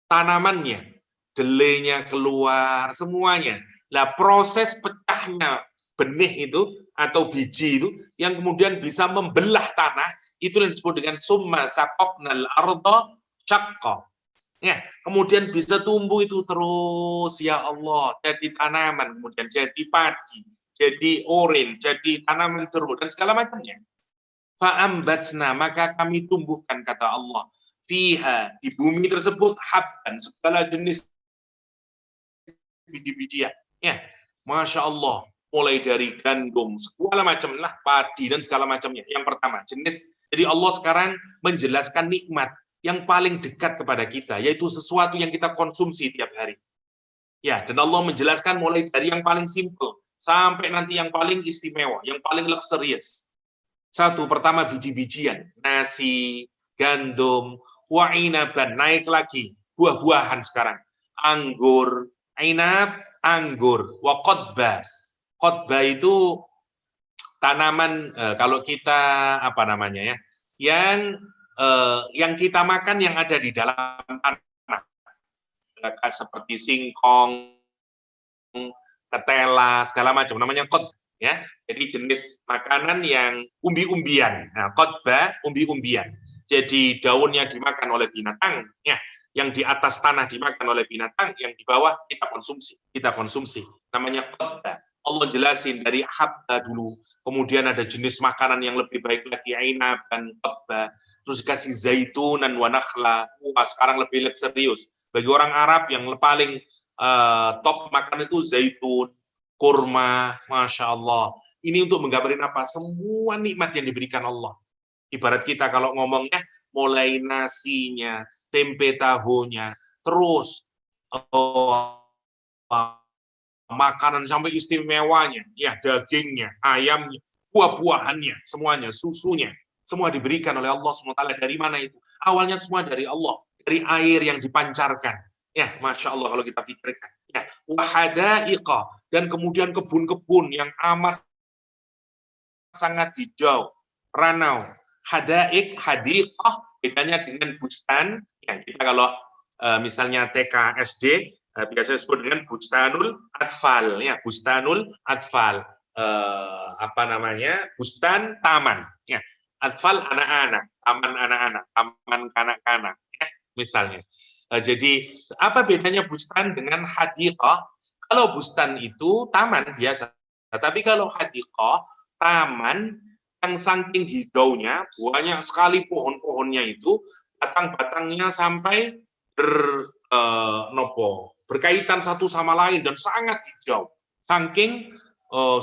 tanamannya, delenya keluar, semuanya. Nah, proses pecahnya benih itu atau biji itu yang kemudian bisa membelah tanah, itu yang disebut dengan summa sakoknal arda syaqqa. Ya, kemudian bisa tumbuh itu terus, ya Allah, jadi tanaman, kemudian jadi padi, jadi oren, jadi tanaman jeruk, dan segala macamnya. Fa'ambatsna, maka kami tumbuhkan, kata Allah, fiha, di bumi tersebut, habban, segala jenis biji-bijian. Ya, Masya Allah, mulai dari gandum, segala macam lah, padi, dan segala macamnya. Yang pertama, jenis. Jadi Allah sekarang menjelaskan nikmat yang paling dekat kepada kita, yaitu sesuatu yang kita konsumsi tiap hari. Ya, dan Allah menjelaskan mulai dari yang paling simple sampai nanti yang paling istimewa, yang paling luxurious. Satu, pertama biji-bijian, nasi, gandum, wa'inaban, naik lagi, buah-buahan sekarang, anggur, inab, anggur, wa qodba. Qodba itu tanaman, kalau kita apa namanya ya, yang kita makan yang ada di dalam tanah, seperti singkong, ketela, segala macam, namanya qodba, ya. Jadi jenis makanan yang umbi-umbian. Nah, qodba, umbi-umbian. Jadi daunnya dimakan oleh binatang, ya. Yang di atas tanah dimakan oleh binatang, yang di bawah kita konsumsi. Namanya qodba. Allah jelasin dari habba dulu, kemudian ada jenis makanan yang lebih baik lagi, ainab dan qodba, terus kasih zaitunan wa nakhla. Sekarang lebih serius. Bagi orang Arab yang paling top makan itu zaitun, kurma, Masya Allah. Ini untuk menggambarin apa? Semua nikmat yang diberikan Allah. Ibarat kita kalau ngomongnya, mulai nasinya, tempe tahunya, terus makanan sampai istimewanya, ya dagingnya, ayamnya, buah-buahannya, semuanya, susunya, semua diberikan oleh Allah SWT. Dari mana itu? Awalnya semua dari Allah, dari air yang dipancarkan. Ya, Masya Allah kalau kita pikirkan. Ya, wahadaiqa, dan kemudian kebun-kebun yang amat sangat hijau, ranau. Hadaik, hadiqah, bedanya dengan bustan. Ya, kita kalau misalnya TK, SD, biasa disebut dengan bustanul atfal, ya, bustanul atfal, apa namanya, bustan taman, ya, atfal anak-anak, taman anak-anak, taman kanak-kanak, ya, misalnya. Jadi apa bedanya bustan dengan hadiqah? Kalau bustan itu taman biasa, tapi kalau hadiqah, taman yang saking hijaunya, banyak sekali pohon-pohonnya itu, batang-batangnya sampai berkaitan satu sama lain dan sangat hijau, saking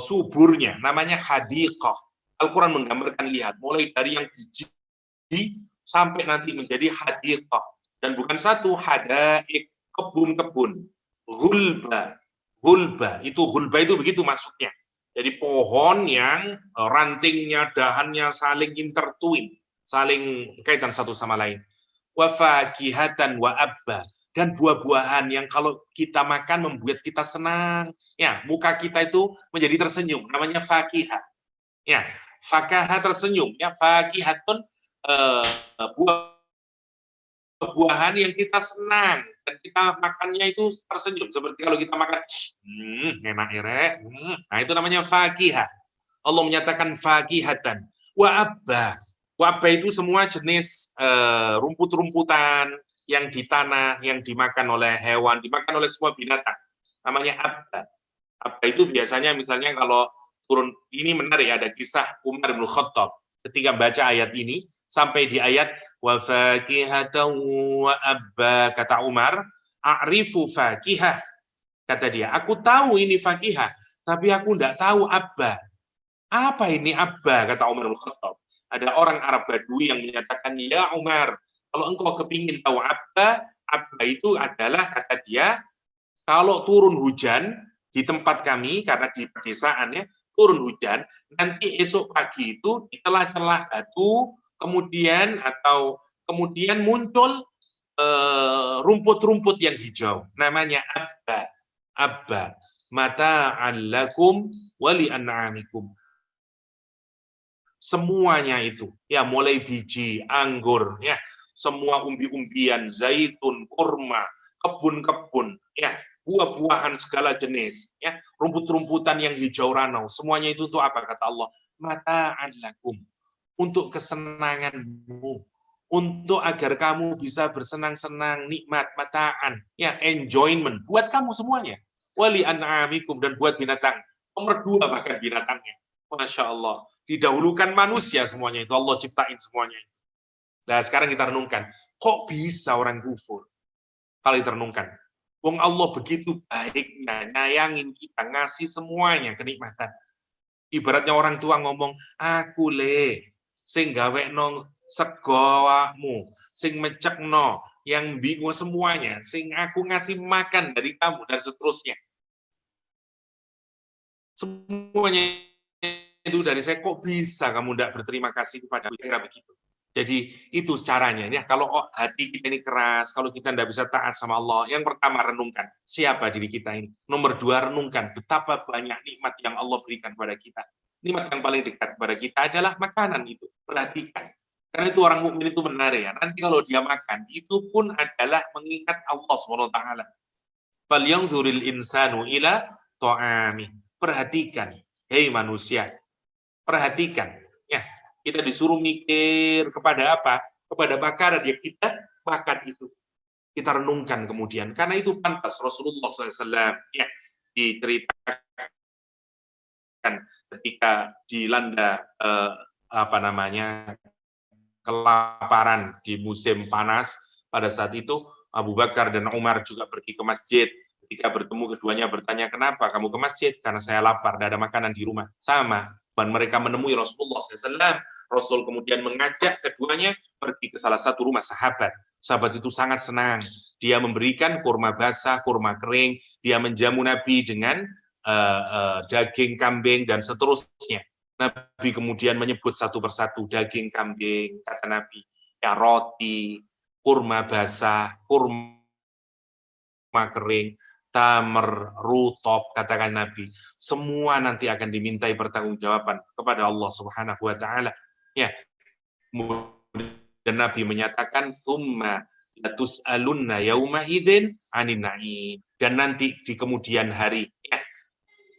suburnya, namanya hadiqah. Al-Quran menggambarkan, lihat, mulai dari yang biji sampai nanti menjadi hadiqah, dan bukan satu, hadaik, kebun-kebun, hulba itu begitu maksudnya. Jadi pohon yang rantingnya, dahannya saling intertwin, saling kaitan satu sama lain. Wa fakihatan wa abba, dan buah-buahan yang kalau kita makan membuat kita senang, ya, muka kita itu menjadi tersenyum, namanya fakihah. Ya, fakihah tersenyum, ya, fakihatun buah-buahan yang kita senang dan kita makannya itu tersenyum, seperti kalau kita makan enak ya, nah itu namanya fakihah. Allah menyatakan fakihatan Wa abba. Wa abba itu semua jenis rumput-rumputan yang di tanah, yang dimakan oleh hewan, dimakan oleh semua binatang. Namanya abba. Abba itu biasanya misalnya kalau turun, ini menarik, ada kisah Umar bin Khattab ketika baca ayat ini sampai di ayat wa fakihatan wa abba, kata Umar, a'rifu fakihah, kata dia, aku tahu ini fakihah, tapi aku tidak tahu abba. Apa ini abba, kata Umar bin Khattab. Ada orang Arab Badui yang menyatakan, ya Umar, kalau engkau kepingin tahu abba, abba itu adalah, kata dia, kalau turun hujan di tempat kami, karena di pedesaan ya, turun hujan, nanti esok pagi itu di celah-celah batu, kemudian muncul rumput-rumput yang hijau, namanya abba. Abba, mata'an lakum wa li'an'amikum. Semuanya itu, ya, mulai biji, anggur, ya, semua umbi-umbian, zaitun, kurma, kebun-kebun, ya, buah-buahan segala jenis, ya, rumput-rumputan yang hijau ranau, semuanya itu tuh apa, kata Allah? Mata'an lakum, untuk kesenanganmu, untuk agar kamu bisa bersenang-senang, nikmat, mata'an, ya, enjoyment, buat kamu semuanya. Wali an'amikum, dan buat binatang. Nomor 2 bahkan binatangnya. Masya Allah. Didahulukan manusia semuanya itu, Allah ciptain semuanya. Nah, sekarang kita renungkan, kok bisa orang kufur? Kalau kita renungkan, wong Allah begitu baiknya, nyayangin kita, ngasih semuanya kenikmatan. Ibaratnya orang tua ngomong, aku sing gawekno segowamu, sing mecekno, yang bingung semuanya, sing aku ngasih makan dari kamu, dan seterusnya. Semuanya itu dari saya, kok bisa kamu tidak berterima kasih kepada aku, kira begitu. Jadi itu caranya ya. Kalau hati kita ini keras, kalau kita tidak bisa taat sama Allah, yang pertama renungkan siapa diri kita ini. Nomor 2, renungkan betapa banyak nikmat yang Allah berikan kepada kita. Nikmat yang paling dekat kepada kita adalah makanan itu. Perhatikan. Karena itu orang mukmin itu menarik ya. Nanti kalau dia makan, itu pun adalah mengingat Allah SWT. Falyanzuril insanu ila ta'ami. Perhatikan, hei manusia. Perhatikan, ya, kita disuruh mikir kepada apa? Kepada makanan yang kita makan itu. Kita renungkan kemudian, karena itu pantas Rasulullah SAW ya diceritakan ketika dilanda kelaparan di musim panas. Pada saat itu Abu Bakar dan Umar juga pergi ke masjid. Ketika bertemu, keduanya bertanya, kenapa kamu ke masjid? Karena saya lapar, tidak ada makanan di rumah. Sama, dan mereka menemui Rasulullah SAW. Rasul kemudian mengajak keduanya pergi ke salah satu rumah sahabat. Sahabat itu sangat senang. Dia memberikan kurma basah, kurma kering. Dia menjamu Nabi dengan daging kambing dan seterusnya. Nabi kemudian menyebut satu persatu, daging kambing, kata Nabi, ya, roti, kurma basah, kurma kering, tamer, rutop, katakan Nabi, semua nanti akan dimintai pertanggungjawaban kepada Allah Subhanahu wa taala. Ya. Dan Nabi menyatakan summa latus'alunna yauma idzin 'anin na'im. Dan nanti di kemudian hari, ya,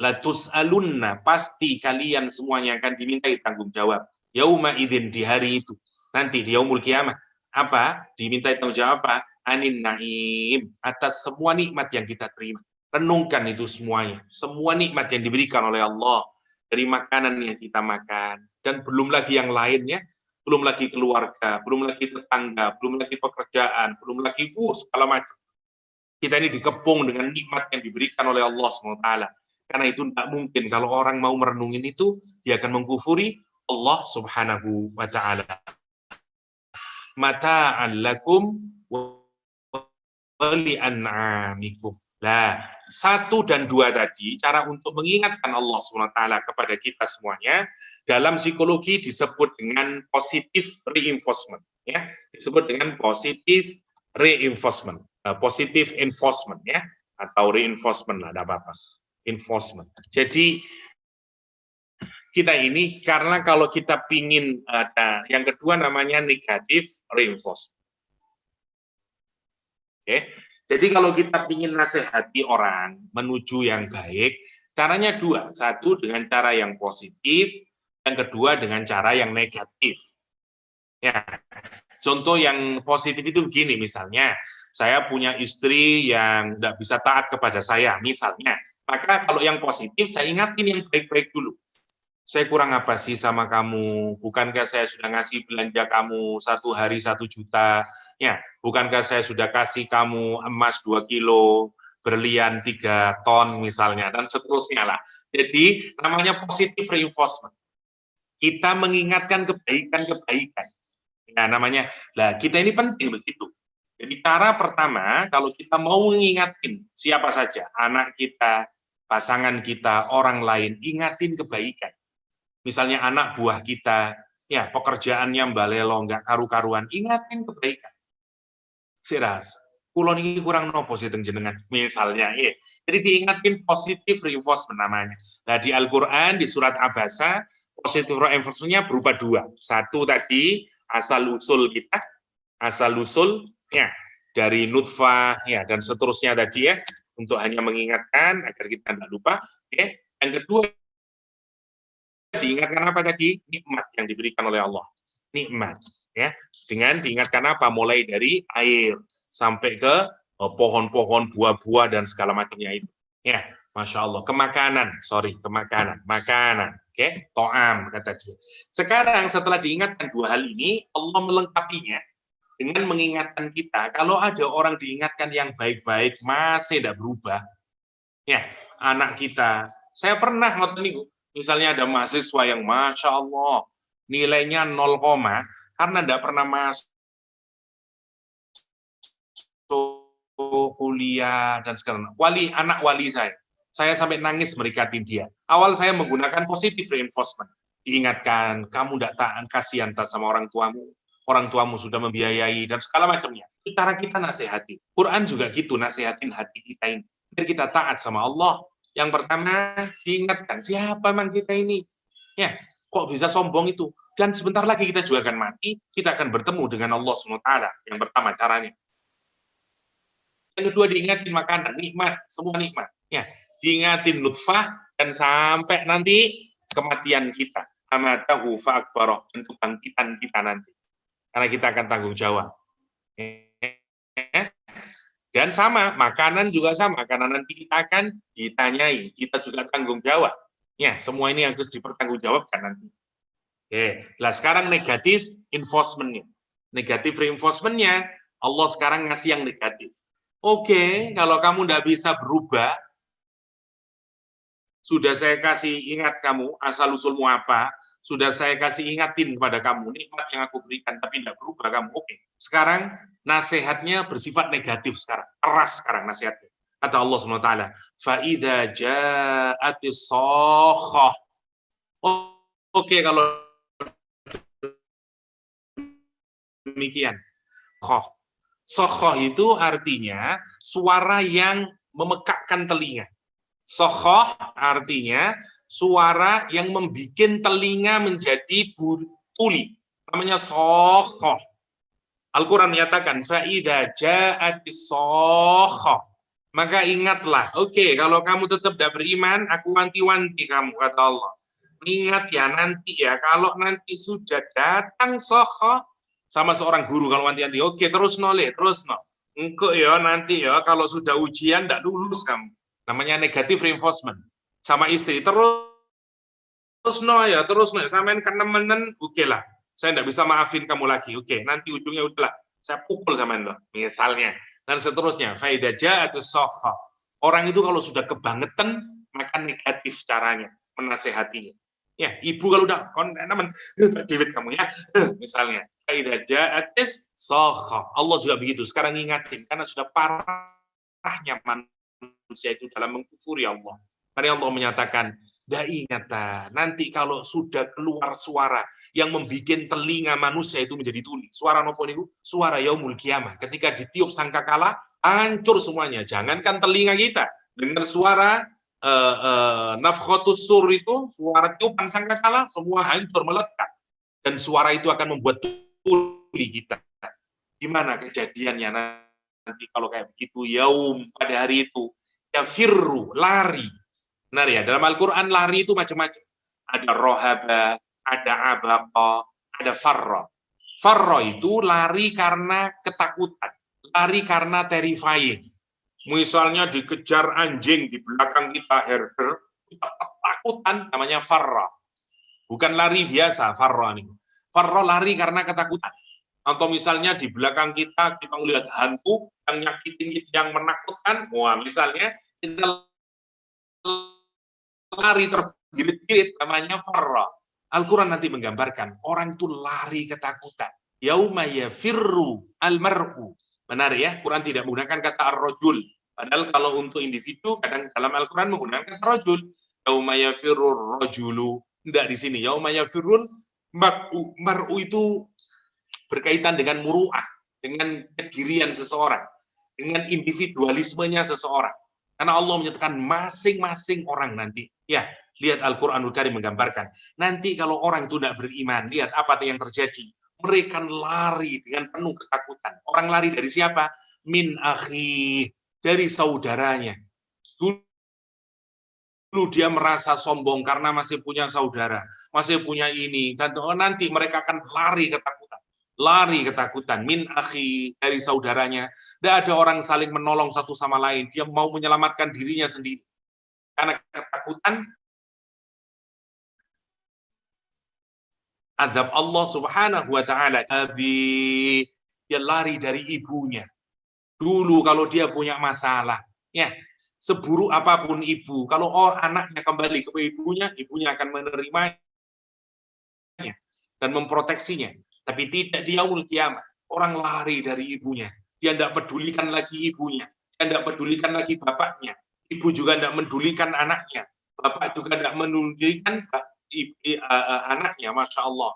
latus'alunna, pasti kalian semuanya akan dimintai tanggung jawab. Yauma idzin, di hari itu. Nanti di yaumul kiamah. Apa? Dimintai tanggung jawab apa? Anin na'im, atas semua nikmat yang kita terima. Renungkan itu semuanya. Semua nikmat yang diberikan oleh Allah. Dari makanan yang kita makan. Dan belum lagi yang lainnya. Belum lagi keluarga, belum lagi tetangga, belum lagi pekerjaan, belum lagi segala macam. Kita ini dikepung dengan nikmat yang diberikan oleh Allah SWT. Karena itu tidak mungkin kalau orang mau merenungin itu, dia akan mengkufuri Allah Subhanahu wa taala. Mata'an lakum wa li'an'amikum. Nah, 1 dan 2 tadi, cara untuk mengingatkan Allah SWT kepada kita semuanya, dalam psikologi disebut dengan positive reinforcement. Ya, disebut dengan positive reinforcement. Positive enforcement, ya, atau reinforcement, ada apa-apa. Enforcement. Jadi, kita ini, karena kalau kita pingin ada, yang kedua namanya negative reinforcement. Oke. Jadi kalau kita ingin nasihati orang menuju yang baik, caranya 2. 1 dengan cara yang positif, Yang kedua dengan cara yang negatif. Ya, contoh yang positif itu begini, misalnya saya punya istri yang tidak bisa taat kepada saya, misalnya. Maka kalau yang positif, saya ingatin yang baik-baik dulu. Saya kurang apa sih sama kamu? Bukankah saya sudah ngasih belanja kamu 1 hari 1 juta? Ya, bukankah saya sudah kasih kamu emas 2 kilo, berlian 3 ton misalnya, dan seterusnya lah. Jadi namanya positive reinforcement. Kita mengingatkan kebaikan-kebaikan. Nah, namanya, kita ini penting begitu. Jadi cara pertama, kalau kita mau mengingatin siapa saja, anak kita, pasangan kita, orang lain, ingatin kebaikan. Misalnya anak buah kita, ya pekerjaannya mbalelo, nggak karu-karuan, ingatin kebaikan. Siras, kulon ini kurang nopo sih jenengan, misalnya. Jadi diingatkan positive reinforcement namanya. Nah, di Al-Quran, di surat Abasa, positive reinforcement-nya berupa 2. Satu tadi, asal-usul kita, asal-usul, ya, dari nutfah, ya, dan seterusnya tadi ya, untuk hanya mengingatkan, agar kita tidak lupa. Yang kedua, diingatkan apa tadi? Nikmat yang diberikan oleh Allah. Nikmat, ya. Dengan diingatkan apa? Mulai dari air, sampai ke pohon-pohon, buah-buah, dan segala macamnya itu. Ya, Masya Allah. Kemakanan, makanan. To'am, kata dia. Sekarang setelah diingatkan 2 hal ini, Allah melengkapinya dengan mengingatkan kita, kalau ada orang diingatkan yang baik-baik, masih tidak berubah, ya, anak kita, saya pernah ngotot nih, misalnya ada mahasiswa yang Masya Allah, nilainya 0, karena tidak pernah masuk kuliah, dan sekarang anak wali saya sampai nangis merikatin dia. Awal saya menggunakan positive reinforcement, diingatkan, kamu tidak taat, kasihan sama orang tuamu sudah membiayai, dan segala macamnya. Itu cara kita nasihati. Quran juga gitu, nasihatin hati kita ini. Biar kita taat sama Allah. Yang pertama, diingatkan, siapa memang kita ini? Ya, kok bisa sombong itu? Dan sebentar lagi kita juga akan mati, kita akan bertemu dengan Allah SWT. Yang pertama caranya. Yang kedua, diingatin makanan, nikmat, semua nikmat. Ya, diingatin nutfah, dan sampai nanti kematian kita. Amatahu fa'akbaroh, dan kebangkitan kita nanti. Karena kita akan tanggung jawab. Dan sama, makanan juga sama, karena nanti kita akan ditanyai, kita juga tanggung jawab. Ya, semua ini harus dipertanggungjawabkan nanti. Nah sekarang negatif enforcement-nya. Negatif reinforcement-nya, Allah sekarang ngasih yang negatif. Kalau kamu tidak bisa berubah, sudah saya kasih ingat kamu, asal-usulmu apa, sudah saya kasih ingatin kepada kamu, nikmat yang aku berikan, tapi tidak berubah kamu. Sekarang nasihatnya bersifat negatif sekarang, keras sekarang nasihatnya. Kata Allah SWT, فَإِذَا جَاءَتِ الصَّاخَّةُ. Kalau demikian. Sokhoh itu artinya suara yang memekakkan telinga. Sokhoh artinya suara yang membuat telinga menjadi tuli. Namanya sokhoh. Al-Quran menyatakan, فَإِذَا جَاءَتِ الصَّاخَّةُ. Maka ingatlah, kalau kamu tetap tidak beriman, aku wanti-wanti kamu, kata Allah. Ingat ya, nanti ya, kalau nanti sudah datang sokhoh, sama seorang guru kalau wanti-wanti, terus no. Engkau ya, nanti ya, kalau sudah ujian, tidak lulus kamu. Namanya negative reinforcement. Sama istri, terus no, sampean kenemenen, lah. Saya tidak bisa maafin kamu lagi. Nanti ujungnya udahlah, saya pukul sama lo, misalnya. Dan seterusnya. Faidah ja'atu sokha. Orang itu kalau sudah kebangetan, maka negatif caranya, menasehatinya. Ya, ibu kalau udah teman, David kamu ya, misalnya. Faidah ja'atu sokha. Allah juga begitu. Sekarang ingatin, karena sudah parahnya manusia itu dalam mengkufuri Allah. Karena Allah menyatakan, ingat, nanti kalau sudah keluar suara yang membuat telinga manusia itu menjadi tuli. Suara nopo niku? Suara yaumul kiamah. Ketika ditiup sangkakala, hancur semuanya. Jangankan telinga kita, dengar suara nafkhatus sur itu, suara tiupan sangkakala, semua hancur melekat. Dan suara itu akan membuat tuli kita. Gimana kejadiannya nanti kalau kayak begitu? Yaum, pada hari itu, yafirru, lari. Benar ya, dalam Al-Quran lari itu macam-macam. Ada rohaba, ada abaqa, ada farra. Farra itu lari karena ketakutan, lari karena terrifying. Misalnya dikejar anjing di belakang kita, herder, kita ketakutan, namanya farra. Bukan lari biasa, farra ini. Farra lari karena ketakutan. Atau misalnya di belakang kita melihat hantu yang nyakitin, yang menakutkan, wah misalnya kita lari tergirit-girit, namanya farra. Al-Quran nanti menggambarkan orang itu lari ketakutan. Yauma yafirru al-mar'u. Benar ya, Quran tidak menggunakan kata ar-rajul. Padahal kalau untuk individu, kadang dalam Al-Quran menggunakan kata rajul. Yauma yafirru rajulu. Tidak di sini. Yauma yafirrul mar'u. Mar'u itu berkaitan dengan muru'ah, dengan kedirian seseorang, dengan individualismenya seseorang. Karena Allah menyatakan masing-masing orang nanti. Ya, lihat Al-Quranul Karim menggambarkan. Nanti kalau orang itu tidak beriman, lihat apa yang terjadi. Mereka lari dengan penuh ketakutan. Orang lari dari siapa? Min akhi, dari saudaranya. Dulu dia merasa sombong karena masih punya saudara, masih punya ini. Dan nanti mereka akan lari ketakutan. Lari ketakutan. Min akhi, dari saudaranya. Tidak ada orang saling menolong satu sama lain. Dia mau menyelamatkan dirinya sendiri. Karena ketakutan, azab Allah Subhanahu wa taala. Dia lari dari ibunya. Dulu kalau dia punya masalah, ya, seburuk apapun ibu, kalau anaknya kembali ke ibunya, ibunya akan menerimanya dan memproteksinya. Tapi tidak di yaumul kiamah. Orang lari dari ibunya. Dia tidak pedulikan lagi ibunya. Dia tidak pedulikan lagi bapaknya. Ibu juga tidak medulikan anaknya. Bapak juga tidak medulikan anaknya, Masya Allah.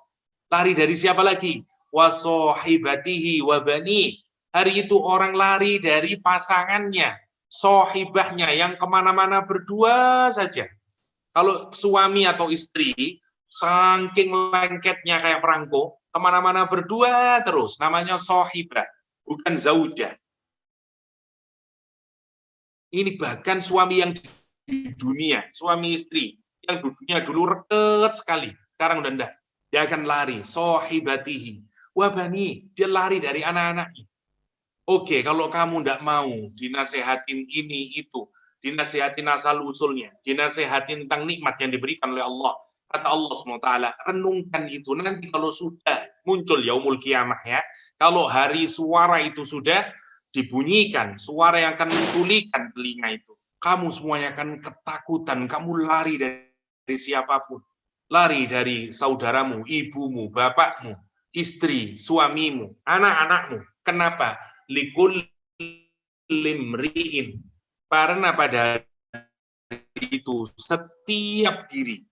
Lari dari siapa lagi? Wasohibatihi wabani. Hari itu orang lari dari pasangannya, sohibahnya yang kemana-mana berdua saja. Kalau suami atau istri, saking lengketnya kayak perangko, kemana-mana berdua terus, namanya sohibah, bukan zaujah. Ini bahkan suami yang di dunia, suami istri, yang di dunia dulu reket sekali, sekarang udah enggak. Dia akan lari, sohibatihi, wabani, dia lari dari anak-anaknya. Oke, kalau kamu enggak mau dinasehatin ini, itu, dinasehatin asal-usulnya, dinasehatin tentang nikmat yang diberikan oleh Allah, kata Allah SWT, renungkan itu. Nanti kalau sudah muncul yaumul kiamah ya, kalau hari suara itu sudah dibunyikan, suara yang akan mentulikan telinga itu, kamu semuanya akan ketakutan, kamu lari dari siapapun. Lari dari saudaramu, ibumu, bapakmu, istri, suamimu, anak-anakmu. Kenapa? Likul limriin. Karena pada itu setiap diri.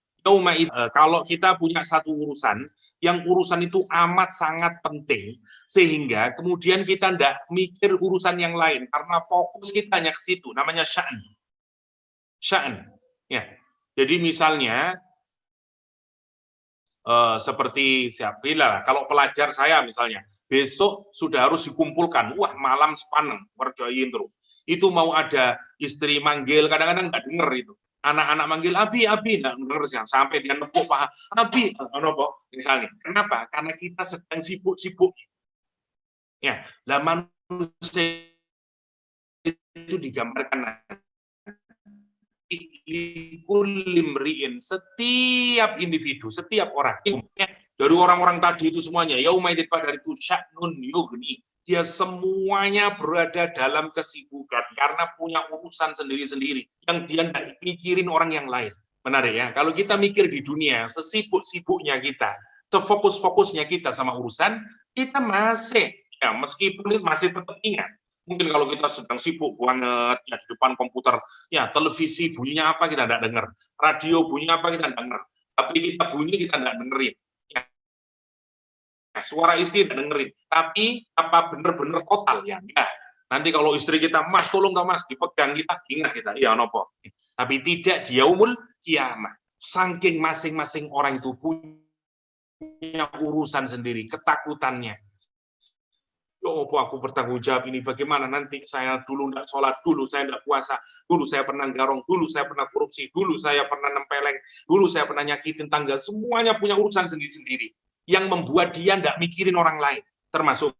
Kalau kita punya satu urusan, yang urusan itu amat sangat penting, sehingga kemudian kita tidak mikir urusan yang lain, karena fokus kita hanya ke situ, namanya sya'an. Sya'an. Ya. Jadi misalnya, seperti siapa, kalau pelajar saya misalnya, besok sudah harus dikumpulkan, wah malam sepaneng, ngerjain terus. Itu mau ada istri manggil, kadang-kadang nggak denger itu. Anak-anak manggil, abi, nggak denger sampai dia nepuk paha, abi, misalnya. Kenapa? Karena kita sedang sibuk-sibuk. Ya, lah manusia itu digambarkan limriin, setiap individu, setiap orang. Dari orang-orang tadi itu semuanya, yaumaidzin pada itu sya'nun yughni. Dia semuanya berada dalam kesibukan karena punya urusan sendiri-sendiri yang dia tidak mikirin orang yang lain. Menarik ya, kalau kita mikir di dunia, sesibuk-sibuknya kita, sefokus-fokusnya kita sama urusan, kita masih, ya meskipun masih tetap ingat. Mungkin kalau kita sedang sibuk banget ya di depan komputer, ya televisi bunyinya apa kita tidak dengar, radio bunyinya apa kita tidak dengar, tapi kita bunyi kita tidak dengerin. Suara istri tidak dengerin, tapi apa benar-benar total ya enggak. Nanti kalau istri kita, mas tolong nggak mas, dipegang kita, ingat kita, iya nopo. Tapi tidak di yaumul kiamah. Saking masing-masing orang itu punya urusan sendiri, ketakutannya. Oh, aku bertanggung jawab ini, bagaimana nanti saya dulu tidak sholat, dulu saya tidak puasa, dulu saya pernah garong, dulu saya pernah korupsi, dulu saya pernah nempeleng, dulu saya pernah nyakitin tanggal, semuanya punya urusan sendiri-sendiri. Yang membuat dia tidak mikirin orang lain, termasuk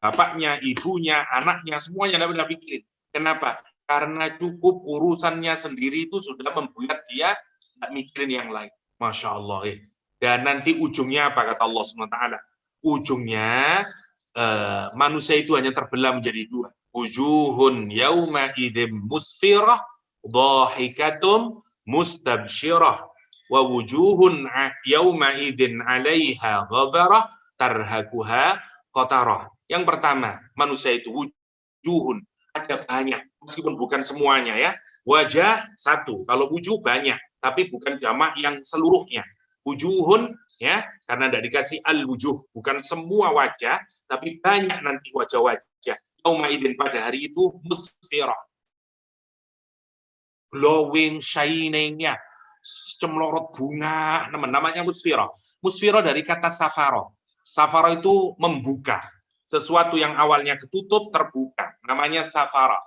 bapaknya, ibunya, anaknya, semuanya tidak pernah pikirin. Kenapa? Karena cukup urusannya sendiri itu sudah membuat dia tidak mikirin yang lain. Masya Allah. Dan nanti ujungnya apa kata Allah SWT? Ujungnya manusia itu hanya terbelah menjadi dua. Wujuhun yauma idim musfirah, dhahikatum mustabsyirah, wa wujuhun yauma idin 'alaiha ghabarah, tarhaquha qatarah. Yang pertama, manusia itu wujuhun, ada banyak, meskipun bukan semuanya ya. Wajah satu, kalau wujuh banyak, tapi bukan jamak yang seluruhnya. Wujuhun ya, karena tidak dikasih al-wujuh, bukan semua wajah, tapi banyak nanti wajah-wajah. Yauma idzin, pada hari itu musfirah, glowing, shining ya, cemlorot bunga, namanya musfirah. Musfirah dari kata safaro. Safaro itu membuka. Sesuatu yang awalnya ketutup terbuka, namanya safara.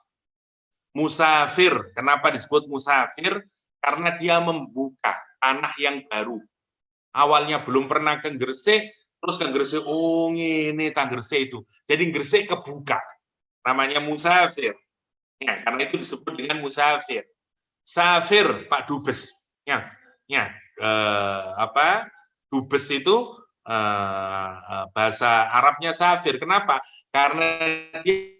Musafir, kenapa disebut musafir? Karena dia membuka tanah yang baru. Awalnya belum pernah ke Gresik, terus ke Gresik, oh ini tak Gresik itu. Jadi Gresik kebuka, namanya musafir. Ya, karena itu disebut dengan musafir. Safir, Pak Dubes. Dubes itu bahasa Arabnya safir. Kenapa? Karena dia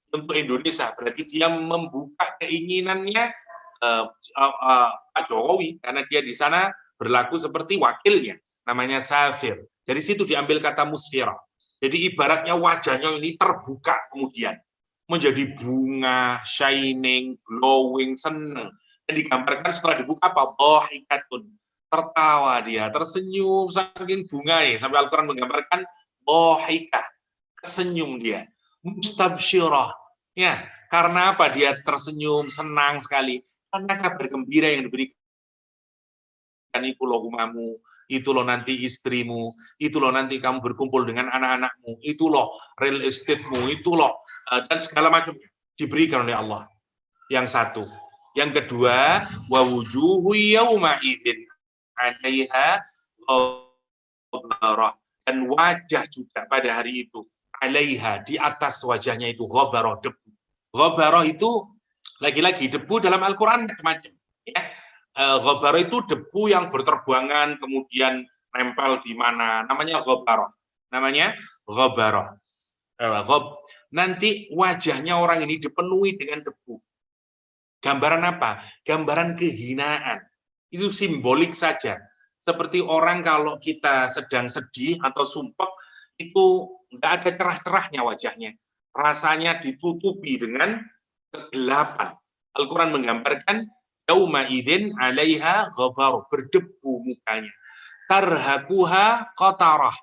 untuk Indonesia, berarti dia membuka keinginannya Pak Jokowi, karena dia di sana berlaku seperti wakilnya, namanya safir. Dari situ diambil kata musfirah. Jadi ibaratnya wajahnya ini terbuka kemudian menjadi bunga, shining, glowing, senang. Dan digambarkan setelah dibuka apa? Dhahikatun, tertawa dia, tersenyum saking bunga ya. Sampai Al-Quran menggambarkan dhahikah, kesenyum dia. Mustabsyirah, ya, karena apa dia tersenyum, senang sekali? Karena kabar gembira yang diberikan, itu loh umamu, itu loh nanti istrimu, itu loh nanti kamu berkumpul dengan anak-anakmu, itu loh real estate-mu, itu loh, dan segala macamnya diberikan oleh Allah. Yang satu. Yang kedua, wa wujuhu yauma idzin 'alaiha ghabarah, dan wajah juga pada hari itu 'alaiha, di atas wajahnya itu ghabarah, debu. Ghabarah itu lagi-lagi debu dalam Al-Qur'an macam-macam ya. Ghabarah itu debu yang berterbangan kemudian nempel di mana, namanya ghabarah. Namanya ghabarah. Nanti wajahnya orang ini dipenuhi dengan debu. Gambaran apa? Gambaran kehinaan. Itu simbolik saja. Seperti orang kalau kita sedang sedih atau sumpek, itu nggak ada cerah-cerahnya wajahnya. Rasanya ditutupi dengan kegelapan. Al-Quran menggambarkan yauma idzin 'alaiha ghabar, berdebu mukanya. Tarhaquha qatarah.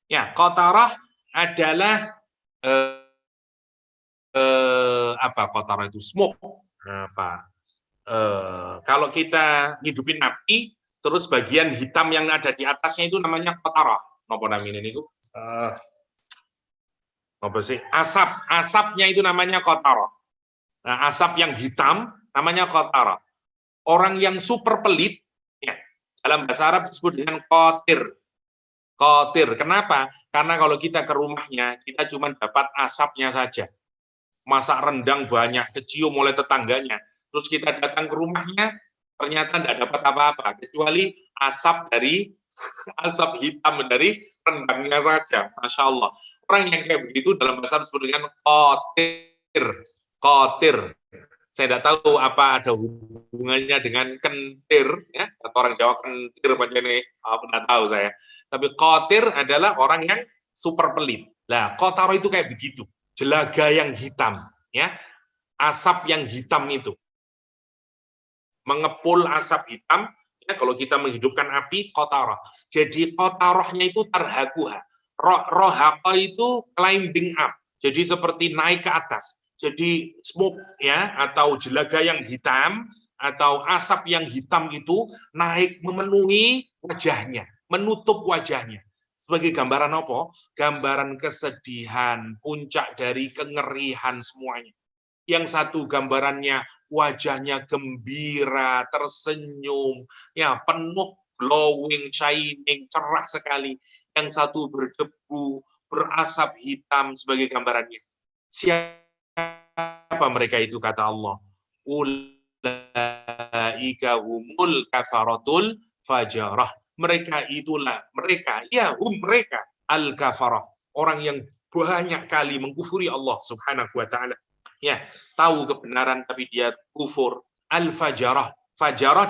Ya, qatarah adalah apa qatarah itu? Smoke. Apa? Kalau kita ngidupin api, terus bagian hitam yang ada di atasnya itu namanya qatarah. Napa namanya niku? Apa sih? Asapnya itu namanya qatarah. Nah, asap yang hitam namanya qatarah. Orang yang super pelit, ya, dalam bahasa Arab disebut dengan qatir. Qatir. Kenapa? Karena kalau kita ke rumahnya, kita cuma dapat asapnya saja. Masak rendang banyak, kecium oleh tetangganya. Terus kita datang ke rumahnya, ternyata tidak dapat apa-apa, kecuali asap dari asap hitam dari rendangnya saja. Masya Allah. Orang yang kayak begitu dalam bahasa Arab disebut dengan qatir. Qatir. Saya tidak tahu apa ada hubungannya dengan kentir, ya, atau orang Jawa kentir macam ini, tidak tahu saya. Tapi qatir adalah orang yang super pelit. Nah, qataro itu kayak begitu, jelaga yang hitam, ya, asap yang hitam itu, mengepul asap hitam. Ya, kalau kita menghidupkan api, qataro. Jadi qatarohnya itu tarhaquha. Rohaqa itu climbing up, jadi seperti naik ke atas. Jadi smoke ya, atau jelaga yang hitam atau asap yang hitam itu naik memenuhi wajahnya, menutup wajahnya. Sebagai gambaran apa? Gambaran kesedihan, puncak dari kengerihan semuanya. Yang satu gambarannya wajahnya gembira, tersenyum, ya penuh glowing, shining, cerah sekali. Yang satu berdebu, berasap hitam sebagai gambarannya. Siapa mereka itu, kata Allah? Ulaika humul kafaratul fajarah. Mereka itulah, mereka al-kafarah, orang yang banyak kali mengkufuri Allah Subhanahu wa taala. Ya, tahu kebenaran tapi dia kufur. Al-fajarah. Fajarah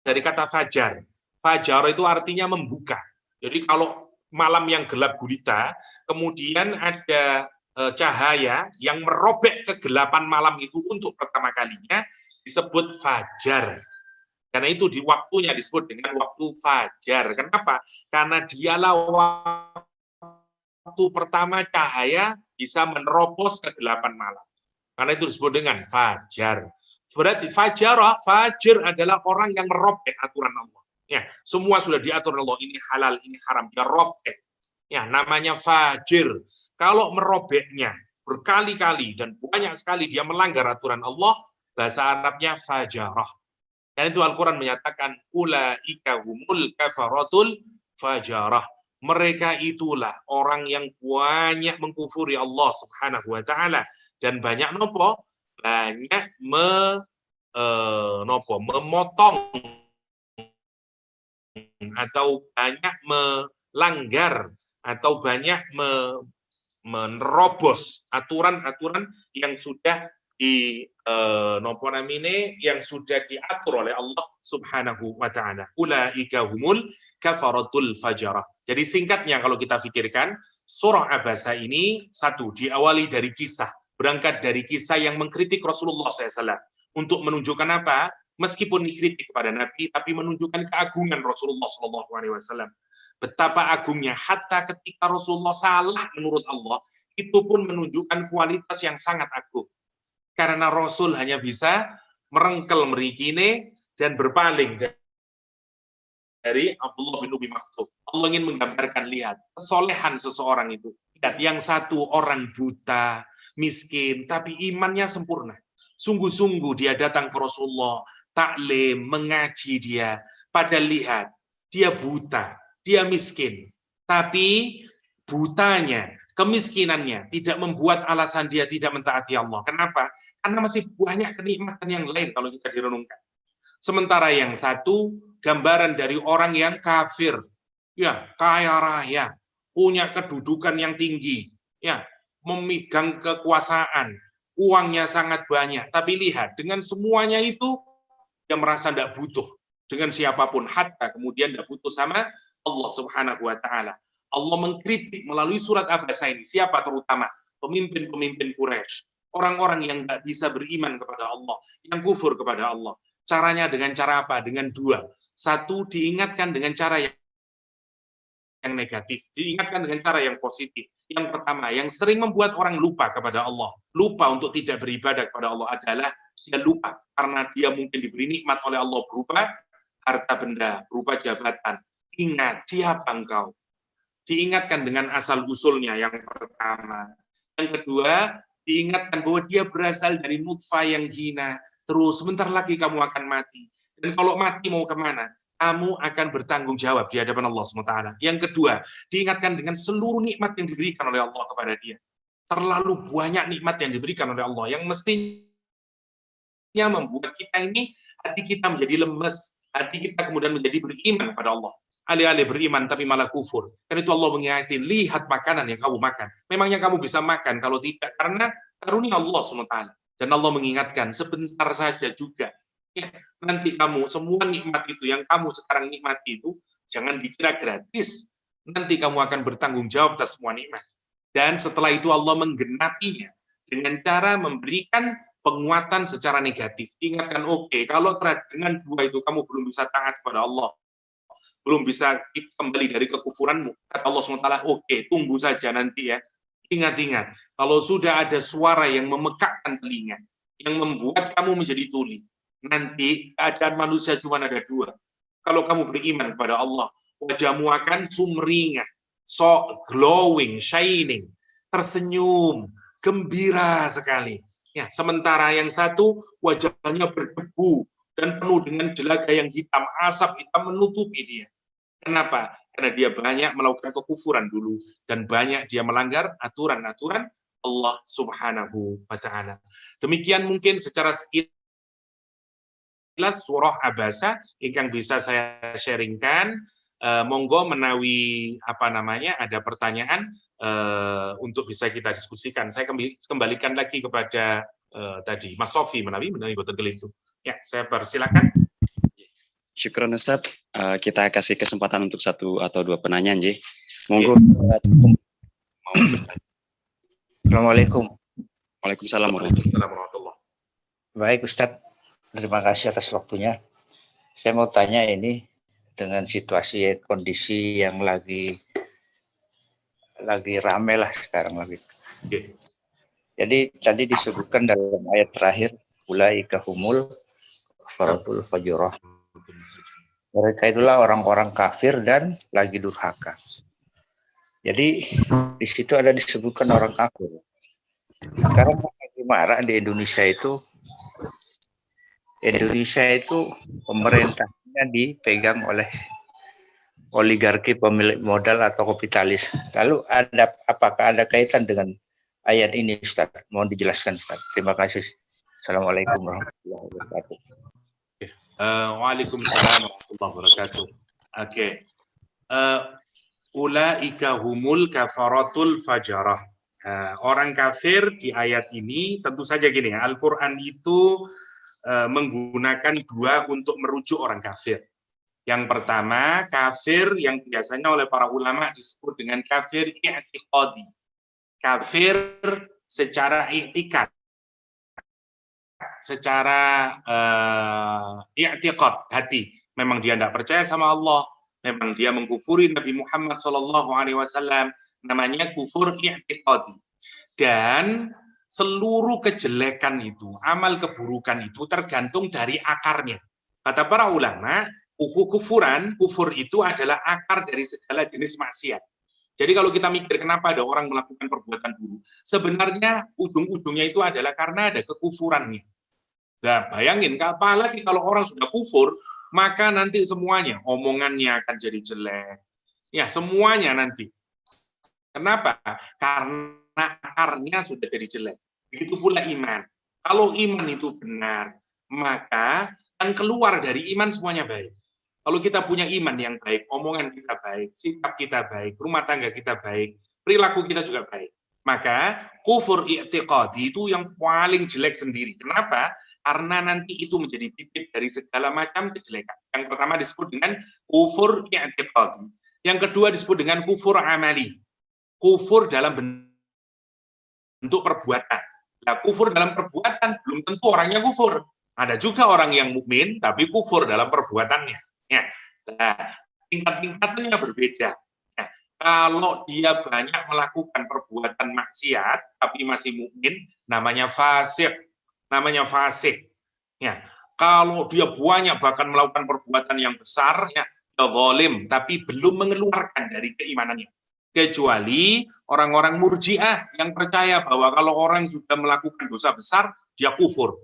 dari kata fajar. Fajar itu artinya membuka. Jadi kalau malam yang gelap gulita, kemudian ada cahaya yang merobek kegelapan malam itu untuk pertama kalinya, disebut fajar. Karena itu di waktunya disebut dengan waktu fajar. Kenapa? Karena dialah waktu pertama cahaya bisa menerobos kegelapan malam. Karena itu disebut dengan fajar. Berarti fajr adalah orang yang merobek aturan Allah. Ya, semua sudah diatur Allah, ini halal, ini haram, dia robek. Ya, namanya fajir. Kalau merobeknya berkali-kali dan banyak sekali dia melanggar aturan Allah, bahasa Arabnya fajarah. Dan itu Al-Quran menyatakan ulaika humul kafaratul fajarah. Mereka itulah orang yang banyak mengkufuri Allah Subhanahu wa taala dan banyak nopo? Banyak memotong atau banyak melanggar atau banyak menerobos aturan-aturan yang sudah yang sudah diatur oleh Allah Subhanahu wa taala. Ulaika humul kafaratul fajarah. Jadi singkatnya kalau kita pikirkan, surah Abasa ini satu diawali dari kisah, berangkat dari kisah yang mengkritik Rasulullah SAW untuk menunjukkan apa? Meskipun dikritik kepada Nabi, tapi menunjukkan keagungan Rasulullah SAW. Betapa agungnya, hatta ketika Rasulullah salah menurut Allah, itu pun menunjukkan kualitas yang sangat agung. Karena Rasul hanya bisa merengkel merikine dan berpaling dari Abdullah bin Umi Maktum. Allah ingin menggambarkan, lihat, kesolehan seseorang itu. Lihat, yang satu orang buta, miskin, tapi imannya sempurna. Sungguh-sungguh dia datang ke Rasulullah, taklim, mengaji dia. Padahal lihat, dia buta, dia miskin. Tapi butanya, kemiskinannya tidak membuat alasan dia tidak mentaati Allah. Kenapa? Karena masih banyak kenikmatan yang lain kalau kita direnungkan. Sementara yang satu, gambaran dari orang yang kafir, ya kaya raya, punya kedudukan yang tinggi, ya memegang kekuasaan, uangnya sangat banyak. Tapi lihat, dengan semuanya itu, dia merasa tidak butuh dengan siapapun, hatta kemudian tidak butuh sama Allah Subhanahu wa taala. Allah mengkritik melalui surat Abasa ini siapa terutama? Pemimpin-pemimpin Quraisy, orang-orang yang tidak bisa beriman kepada Allah, yang kufur kepada Allah. Caranya dengan cara apa? Dengan dua. Satu, diingatkan dengan cara yang negatif, diingatkan dengan cara yang positif. Yang pertama, yang sering membuat orang lupa kepada Allah, lupa untuk tidak beribadah kepada Allah adalah dia lupa karena dia mungkin diberi nikmat oleh Allah berupa harta benda, berupa jabatan. Ingat, siapa engkau? Diingatkan dengan asal-usulnya yang pertama. Yang kedua, diingatkan bahwa dia berasal dari nutfah yang hina. Terus, sebentar lagi kamu akan mati. Dan kalau mati mau kemana? Kamu akan bertanggung jawab di hadapan Allah SWT. Yang kedua, diingatkan dengan seluruh nikmat yang diberikan oleh Allah kepada dia. Terlalu banyak nikmat yang diberikan oleh Allah, yang mestinya membuat kita ini, hati kita menjadi lemes, hati kita kemudian menjadi beriman kepada Allah. Alih-alih beriman tapi malah kufur. Karena itu Allah mengingatkan, lihat makanan yang kamu makan. Memangnya kamu bisa makan kalau tidak? Karena karunia Allah SWT. Dan Allah mengingatkan, sebentar saja juga. Ya, nanti kamu, semua nikmat itu yang kamu sekarang nikmati itu, jangan dikira gratis. Nanti kamu akan bertanggung jawab atas semua nikmat. Dan setelah itu Allah menggenapinya dengan cara memberikan penguatan secara negatif. Ingatkan, oke, kalau dengan dua itu kamu belum bisa taat kepada Allah, belum bisa kembali dari kekufuranmu, kata Allah SWT, oke, tunggu saja nanti ya. Ingat-ingat, kalau sudah ada suara yang memekakkan telinga, yang membuat kamu menjadi tuli, nanti keadaan manusia cuma ada dua. Kalau kamu beriman kepada Allah, wajahmu akan sumringah, so glowing, shining, tersenyum, gembira sekali. Ya, sementara yang satu wajahnya berdebu dan penuh dengan jelaga yang hitam, asap hitam menutupi dia. Kenapa? Karena dia banyak melakukan kekufuran dulu dan banyak dia melanggar aturan-aturan Allah Subhanahu wa taala. Demikian mungkin secara sekilas surah Abasa yang bisa saya sharingkan. Monggo menawi ada pertanyaan untuk bisa kita diskusikan. Saya kembalikan lagi kepada tadi Mas Sofi menawi boten kelintu. Ya, saya persilakan. Syukron Ustaz. Kita kasih kesempatan untuk satu atau dua penanya, Nji. Monggo. Assalamualaikum. Waalaikumsalam warahmatullahi. Baik Ustaz, terima kasih atas waktunya. Saya mau tanya ini dengan situasi kondisi yang lagi rame lah sekarang lagi. Jadi tadi disebutkan dalam ayat terakhir, ulaika humul kafaratul fajurah. Mereka itulah orang-orang kafir dan lagi durhaka. Jadi di situ ada disebutkan orang kafir. Sekarang lagi marah di Indonesia itu pemerintahnya dipegang oleh oligarki pemilik modal atau kapitalis. Lalu apakah ada kaitan dengan ayat ini, Ustaz? Mohon dijelaskan, Ustaz. Terima kasih. Assalamualaikum warahmatullahi wabarakatuh. Waalaikumsalam warahmatullahi wabarakatuh. Oke. Ulaika humul kafaratul fajarah. Orang kafir di ayat ini tentu saja gini ya, Al-Quran itu menggunakan dua untuk merujuk orang kafir. Yang pertama, kafir yang biasanya oleh para ulama disebut dengan kafir i'tiqadi. Kafir secara i'tikad, secara i'tiqad, hati. Memang dia tidak percaya sama Allah, memang dia mengkufuri Nabi Muhammad SAW, namanya kufur i'tiqadi. Dan seluruh kejelekan itu, amal keburukan itu tergantung dari akarnya. Kata para ulama, kufur itu adalah akar dari segala jenis maksiat. Jadi kalau kita mikir kenapa ada orang melakukan perbuatan buruk, sebenarnya ujung-ujungnya itu adalah karena ada kekufurannya. Nah, bayangin, apalagi kalau orang sudah kufur, maka nanti semuanya, omongannya akan jadi jelek. Ya, semuanya nanti. Kenapa? Karena akarnya sudah jadi jelek. Begitu pula iman. Kalau iman itu benar, maka yang keluar dari iman semuanya baik. Kalau kita punya iman yang baik, omongan kita baik, sikap kita baik, rumah tangga kita baik, perilaku kita juga baik. Maka kufur i'tiqadi itu yang paling jelek sendiri. Kenapa? Karena nanti itu menjadi bibit dari segala macam kejelekan. Yang pertama disebut dengan kufur i'tiqadi. Yang kedua disebut dengan kufur amali. Kufur dalam bentuk perbuatan. Nah, kufur dalam perbuatan belum tentu orangnya kufur. Ada juga orang yang mukmin tapi kufur dalam perbuatannya. Ya. Nah, tingkat-tingkatnya berbeda. Nah, kalau dia banyak melakukan perbuatan maksiat tapi masih mukmin, namanya fasik. Namanya fasik. Ya. Kalau dia banyak bahkan melakukan perbuatan yang besar, ya, zalim tapi belum mengeluarkan dari keimanannya. Kecuali orang-orang murjiah yang percaya bahwa kalau orang sudah melakukan dosa besar, dia kufur.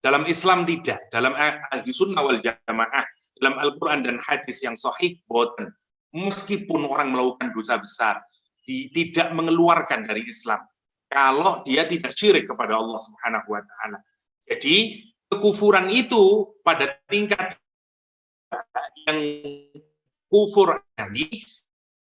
Dalam Islam tidak. Dalam ahli sunnah wal jamaah, dalam Al-Quran dan hadis yang sahih, boten. Meskipun orang melakukan dosa besar, tidak mengeluarkan dari Islam. Kalau dia tidak syirik kepada Allah Subhanahu wa Ta'ala. Jadi, kekufuran itu pada tingkat yang kufur tadi,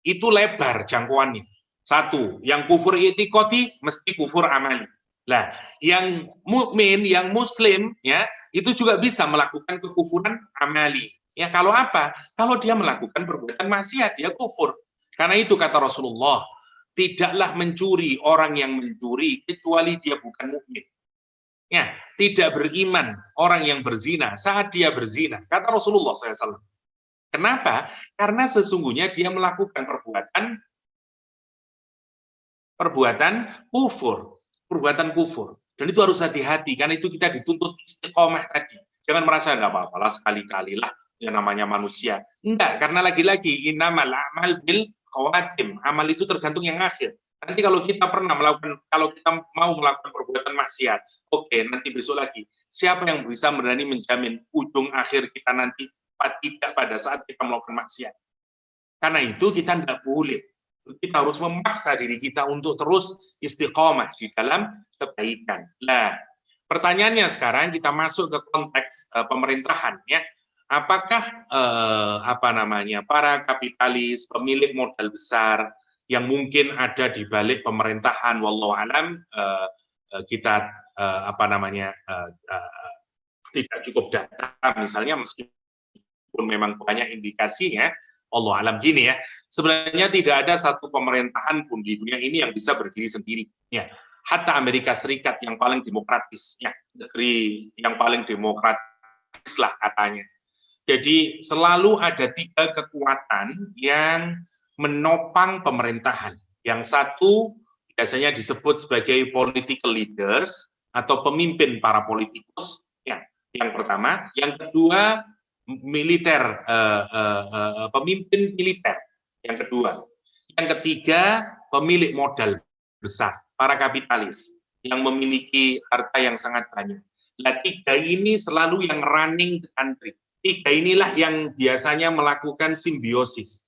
itu lebar jangkauannya. Satu, yang kufur i'tiqadi mesti kufur amali. Lah, yang mukmin, yang muslim ya, itu juga bisa melakukan kekufuran amali. Ya, kalau apa? Kalau dia melakukan perbuatan maksiat, dia kufur. Karena itu kata Rasulullah, tidaklah mencuri orang yang mencuri kecuali dia bukan mukmin. Ya, tidak beriman orang yang berzina saat dia berzina. Kata Rasulullah SAW. Kenapa? Karena sesungguhnya dia melakukan perbuatan kufur. Dan itu harus hati-hati, karena itu kita dituntut istiqomah tadi. Jangan merasa nggak apa-apa lah, sekali-kali lah, yang namanya manusia. Enggak, karena lagi-lagi innamal a'mal bil khawatim. Amal itu tergantung yang akhir. Nanti kalau kita mau melakukan perbuatan maksiat, oke, nanti besok lagi. Siapa yang bisa berani menjamin ujung akhir kita nanti tidak pada saat kita melakukan maksiat? Karena itu kita tidak boleh. Kita harus memaksa diri kita untuk terus istiqomah di dalam kebaikan. Nah, pertanyaannya sekarang kita masuk ke konteks pemerintahan, ya. Apakah para kapitalis, pemilik modal besar yang mungkin ada di balik pemerintahan, wallahu alam, kita tidak cukup data, misalnya, meskipun memang banyak indikasinya, Allah alam gini, ya, sebenarnya tidak ada satu pemerintahan pun di dunia ini yang bisa berdiri sendiri, ya. Hatta Amerika Serikat yang paling demokratis, ya, negeri yang paling demokratis lah katanya. Jadi selalu ada 3 kekuatan yang menopang pemerintahan. Yang satu biasanya disebut sebagai political leaders atau pemimpin para politikus, ya. Yang pertama, yang kedua militer, pemimpin militer. Yang kedua, yang ketiga pemilik modal besar, para kapitalis yang memiliki harta yang sangat banyak. Nah, 3 ini selalu yang running the country. 3 inilah yang biasanya melakukan simbiosis.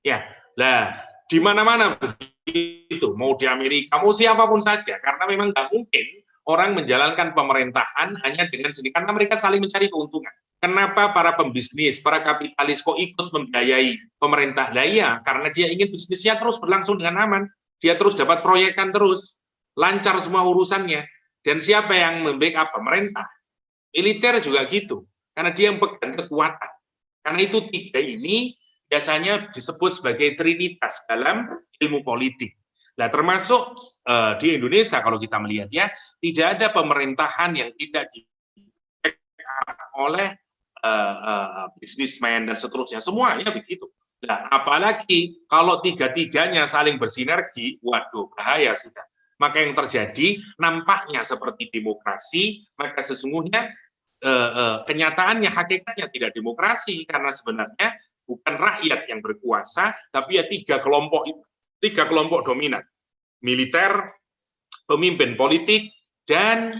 Ya, lah di mana-mana begitu, mau di Amerika, mau siapapun saja, karena memang nggak mungkin orang menjalankan pemerintahan hanya dengan sendiri, karena mereka saling mencari keuntungan. Kenapa para pembisnis, para kapitalis kok ikut membiayai pemerintah? Nah, iya, karena dia ingin bisnisnya terus berlangsung dengan aman, dia terus dapat proyekan terus, lancar semua urusannya. Dan siapa yang membackup? Pemerintah. Militer juga gitu, karena dia yang pegang kekuatan. Karena itu 3 ini biasanya disebut sebagai trinitas dalam ilmu politik. Nah, termasuk di Indonesia kalau kita melihat, ya, tidak ada pemerintahan yang tidak oleh bisnismen dan seterusnya, semuanya begitu. Nah, apalagi kalau 3-tiganya saling bersinergi, waduh, bahaya sudah. Maka yang terjadi nampaknya seperti demokrasi, maka sesungguhnya kenyataannya, hakikatnya tidak demokrasi, karena sebenarnya bukan rakyat yang berkuasa, tapi ya 3 kelompok dominan: militer, pemimpin politik, dan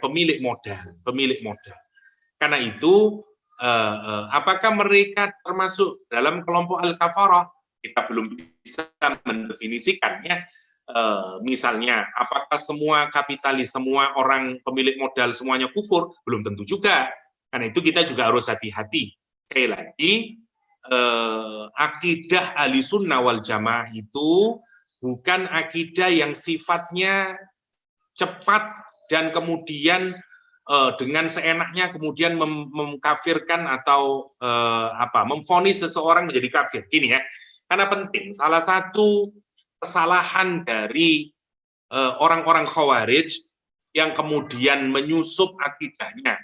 pemilik modal. Karena itu, apakah mereka termasuk dalam kelompok al-kafarah? Kita belum bisa mendefinisikannya. Misalnya, apakah semua kapitalis, semua orang pemilik modal semuanya kufur? Belum tentu juga. Karena itu kita juga harus hati-hati. Sekali lagi, akidah Ahlussunnah wal Jamaah itu bukan akidah yang sifatnya cepat dan kemudian dengan seenaknya kemudian mengkafirkan atau memvonis seseorang menjadi kafir. Gini, ya, karena penting. Salah satu kesalahan dari orang-orang Khawarij yang kemudian menyusup akidahnya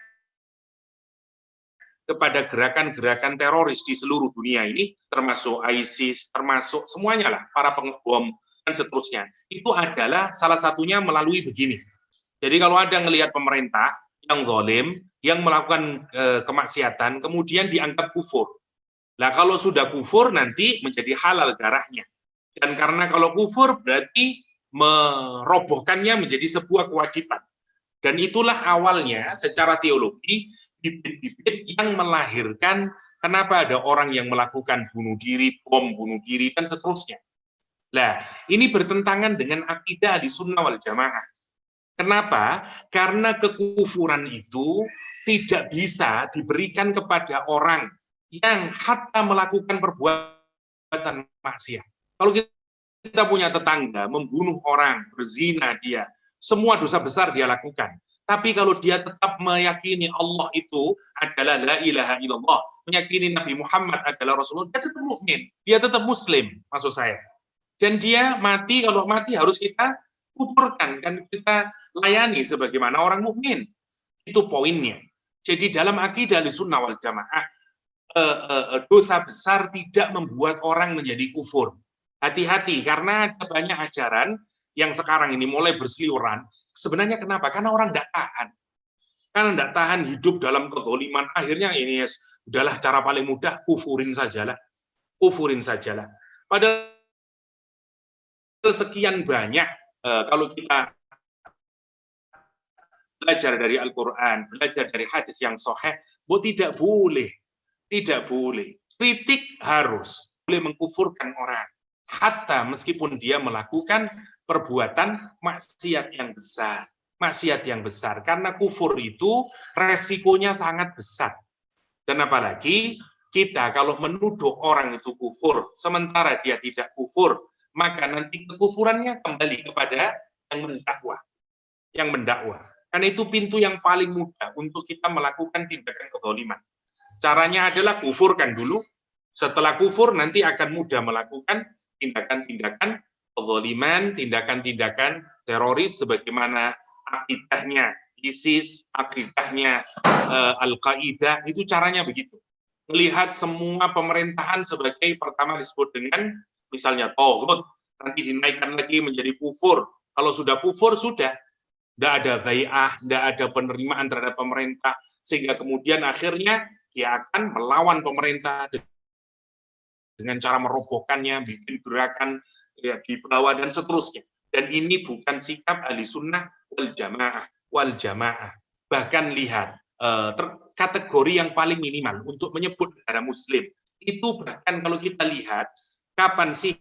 kepada gerakan-gerakan teroris di seluruh dunia ini, termasuk ISIS, termasuk semuanya lah, para pengebom dan seterusnya, itu adalah salah satunya melalui begini. Jadi kalau ada ngelihat pemerintah yang zalim, yang melakukan kemaksiatan, kemudian dianggap kufur. Nah, kalau sudah kufur nanti menjadi halal darahnya. Dan karena kalau kufur berarti merobohkannya menjadi sebuah kewajiban. Dan itulah awalnya secara teologi bibit-bibit yang melahirkan kenapa ada orang yang melakukan bunuh diri, bom bunuh diri, dan seterusnya. Nah, ini bertentangan dengan akidah Ahlussunnah wal Jamaah. Kenapa? Karena kekufuran itu tidak bisa diberikan kepada orang yang hatta melakukan perbuatan maksiat. Kalau kita punya tetangga membunuh orang, berzina dia, semua dosa besar dia lakukan. Tapi kalau dia tetap meyakini Allah itu adalah la ilaha illallah, meyakini Nabi Muhammad adalah Rasulullah, dia tetap mukmin, dia tetap muslim, maksud saya. Dan dia mati, kalau mati harus kita kuburkan, kan kita layani sebagaimana orang mukmin. Itu poinnya. Jadi dalam akidah Ahlussunnah wal Jamaah, dosa besar tidak membuat orang menjadi kufur. Hati-hati, karena ada banyak ajaran yang sekarang ini mulai berseliweran. Sebenarnya kenapa? Karena orang tidak tahan. Karena tidak tahan hidup dalam kezaliman, akhirnya ini udahlah cara paling mudah, kufurin sajalah. Kufurin sajalah. Padahal sekian banyak, kalau kita belajar dari Al-Quran, belajar dari hadis yang sahih, tidak boleh. Tidak boleh. Kritik harus. Boleh mengkufurkan orang. Hatta meskipun dia melakukan perbuatan maksiat yang besar. Maksiat yang besar. Karena kufur itu resikonya sangat besar. Dan apalagi kita kalau menuduh orang itu kufur, sementara dia tidak kufur, maka nanti kekufurannya kembali kepada yang mendakwah. Yang mendakwah. Karena itu pintu yang paling mudah untuk kita melakukan tindakan kezaliman. Caranya adalah kufurkan dulu. Setelah kufur nanti akan mudah melakukan tindakan-tindakan kezaliman, tindakan-tindakan teroris sebagaimana akidahnya ISIS, akidahnya Al-Qaeda, itu caranya begitu. Melihat semua pemerintahan sebagai pertama disebut dengan misalnya tauhid, nanti dinaikkan lagi menjadi kufur. Kalau sudah kufur sudah tidak ada bai'ah, tidak ada penerimaan terhadap pemerintah, sehingga kemudian akhirnya dia akan melawan pemerintah dengan cara merobohkannya, bikin gerakan ya, di bawah dan seterusnya. Dan ini bukan sikap ahli sunnah wal jamaah. Bahkan lihat kategori yang paling minimal untuk menyebut negara Muslim itu bahkan kalau kita lihat kapan sih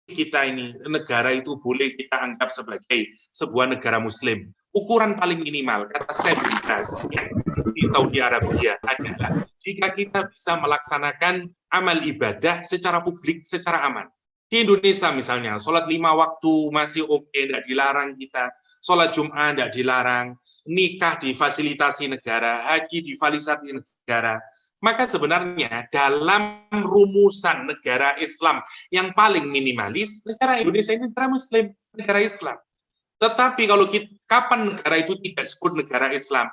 kita ini negara itu boleh kita anggap sebagai sebuah negara Muslim. Ukuran paling minimal kata saya di Saudi Arabia adalah jika kita bisa melaksanakan amal ibadah secara publik, secara aman. Di Indonesia misalnya, sholat 5 waktu masih oke, tidak dilarang kita. Sholat Jumat tidak dilarang, nikah difasilitasi negara, haji difasilitasi negara. Maka sebenarnya dalam rumusan negara Islam yang paling minimalis, negara Indonesia ini negara Muslim, negara Islam. Tetapi kalau kapan negara itu tidak disebut negara Islam?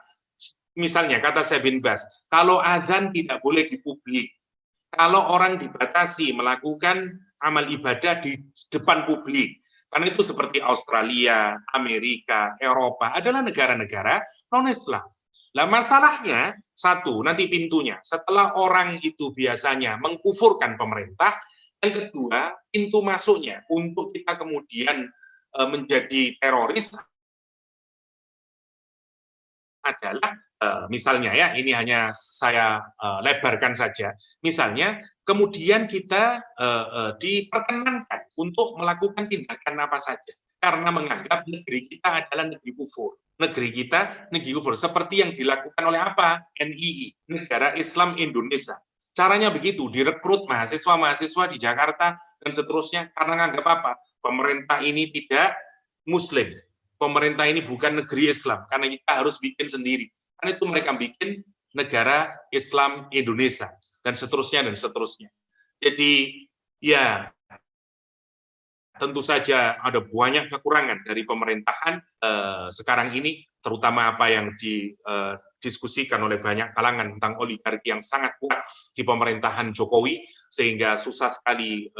Misalnya, kata Syekh bin Baz, kalau azan tidak boleh di publik, kalau orang dibatasi melakukan amal ibadah di depan publik, karena itu seperti Australia, Amerika, Eropa, adalah negara-negara non-Islam. Nah, masalahnya, satu, nanti pintunya, setelah orang itu biasanya mengkufurkan pemerintah, yang kedua, pintu masuknya untuk kita kemudian menjadi teroris adalah misalnya ya, ini hanya saya lebarkan saja. Misalnya, kemudian kita diperkenankan untuk melakukan tindakan apa saja karena menganggap negeri kita adalah negeri kufur. Negeri kita negeri kufur seperti yang dilakukan oleh apa? NII, Negara Islam Indonesia. Caranya begitu, direkrut mahasiswa-mahasiswa di Jakarta dan seterusnya karena menganggap apa? Pemerintah ini tidak Muslim. Pemerintah ini bukan negeri Islam, karena kita harus bikin sendiri. Karena itu mereka bikin negara Islam Indonesia, dan seterusnya, dan seterusnya. Jadi, ya, tentu saja ada banyak kekurangan dari pemerintahan sekarang ini, terutama apa yang didiskusikan oleh banyak kalangan tentang oligarki yang sangat kuat di pemerintahan Jokowi, sehingga susah sekali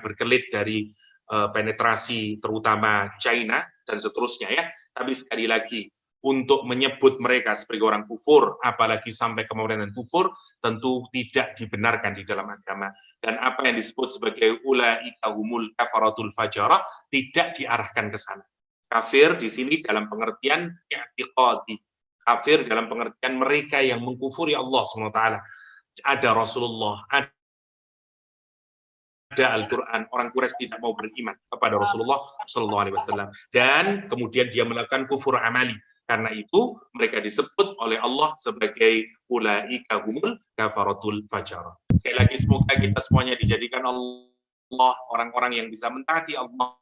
berkelit dari penetrasi terutama China dan seterusnya ya. Tapi sekali lagi untuk menyebut mereka sebagai orang kufur, apalagi sampai ke pemerintahan kufur, tentu tidak dibenarkan di dalam agama. Dan apa yang disebut sebagai ulaika humul kafaratul fajarah tidak diarahkan ke sana. Kafir di sini dalam pengertian i'tiqadi. Kafir dalam pengertian mereka yang mengkufuri Allah SWT. Ada Rasulullah, ada Al-Quran, orang Quraisy tidak mau beriman kepada Rasulullah SAW, dan kemudian dia melakukan kufur amali. Karena itu mereka disebut oleh Allah sebagai ulaika humul kafaratul fajarah. Sekali lagi semoga kita semuanya dijadikan Allah orang-orang yang bisa mentaati Allah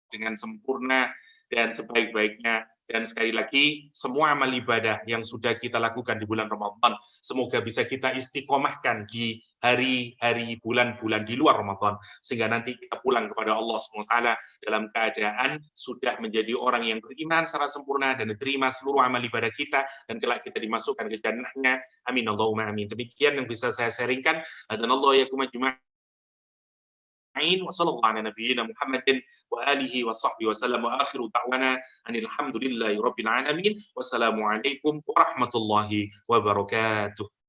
dengan sempurna dan sebaik-baiknya. Dan sekali lagi, semua amal ibadah yang sudah kita lakukan di bulan Ramadan, semoga bisa kita istiqomahkan di hari-hari, bulan-bulan di luar Ramadan, sehingga nanti kita pulang kepada Allah SWT dalam keadaan sudah menjadi orang yang beriman secara sempurna dan diterima seluruh amal ibadah kita, dan kelak kita dimasukkan ke jannahnya. Amin Allahumma amin. Demikian yang bisa saya sharingkan. Dan Allah yakum ajma'in. Wa sallallahu ala nabiyyina Muhammadin wa alihi wa sahbihi wa sallam. Wa akhiru da'wana anil hamdulillahi rabbil alamin. Wassalamualaikum warahmatullahi wabarakatuh.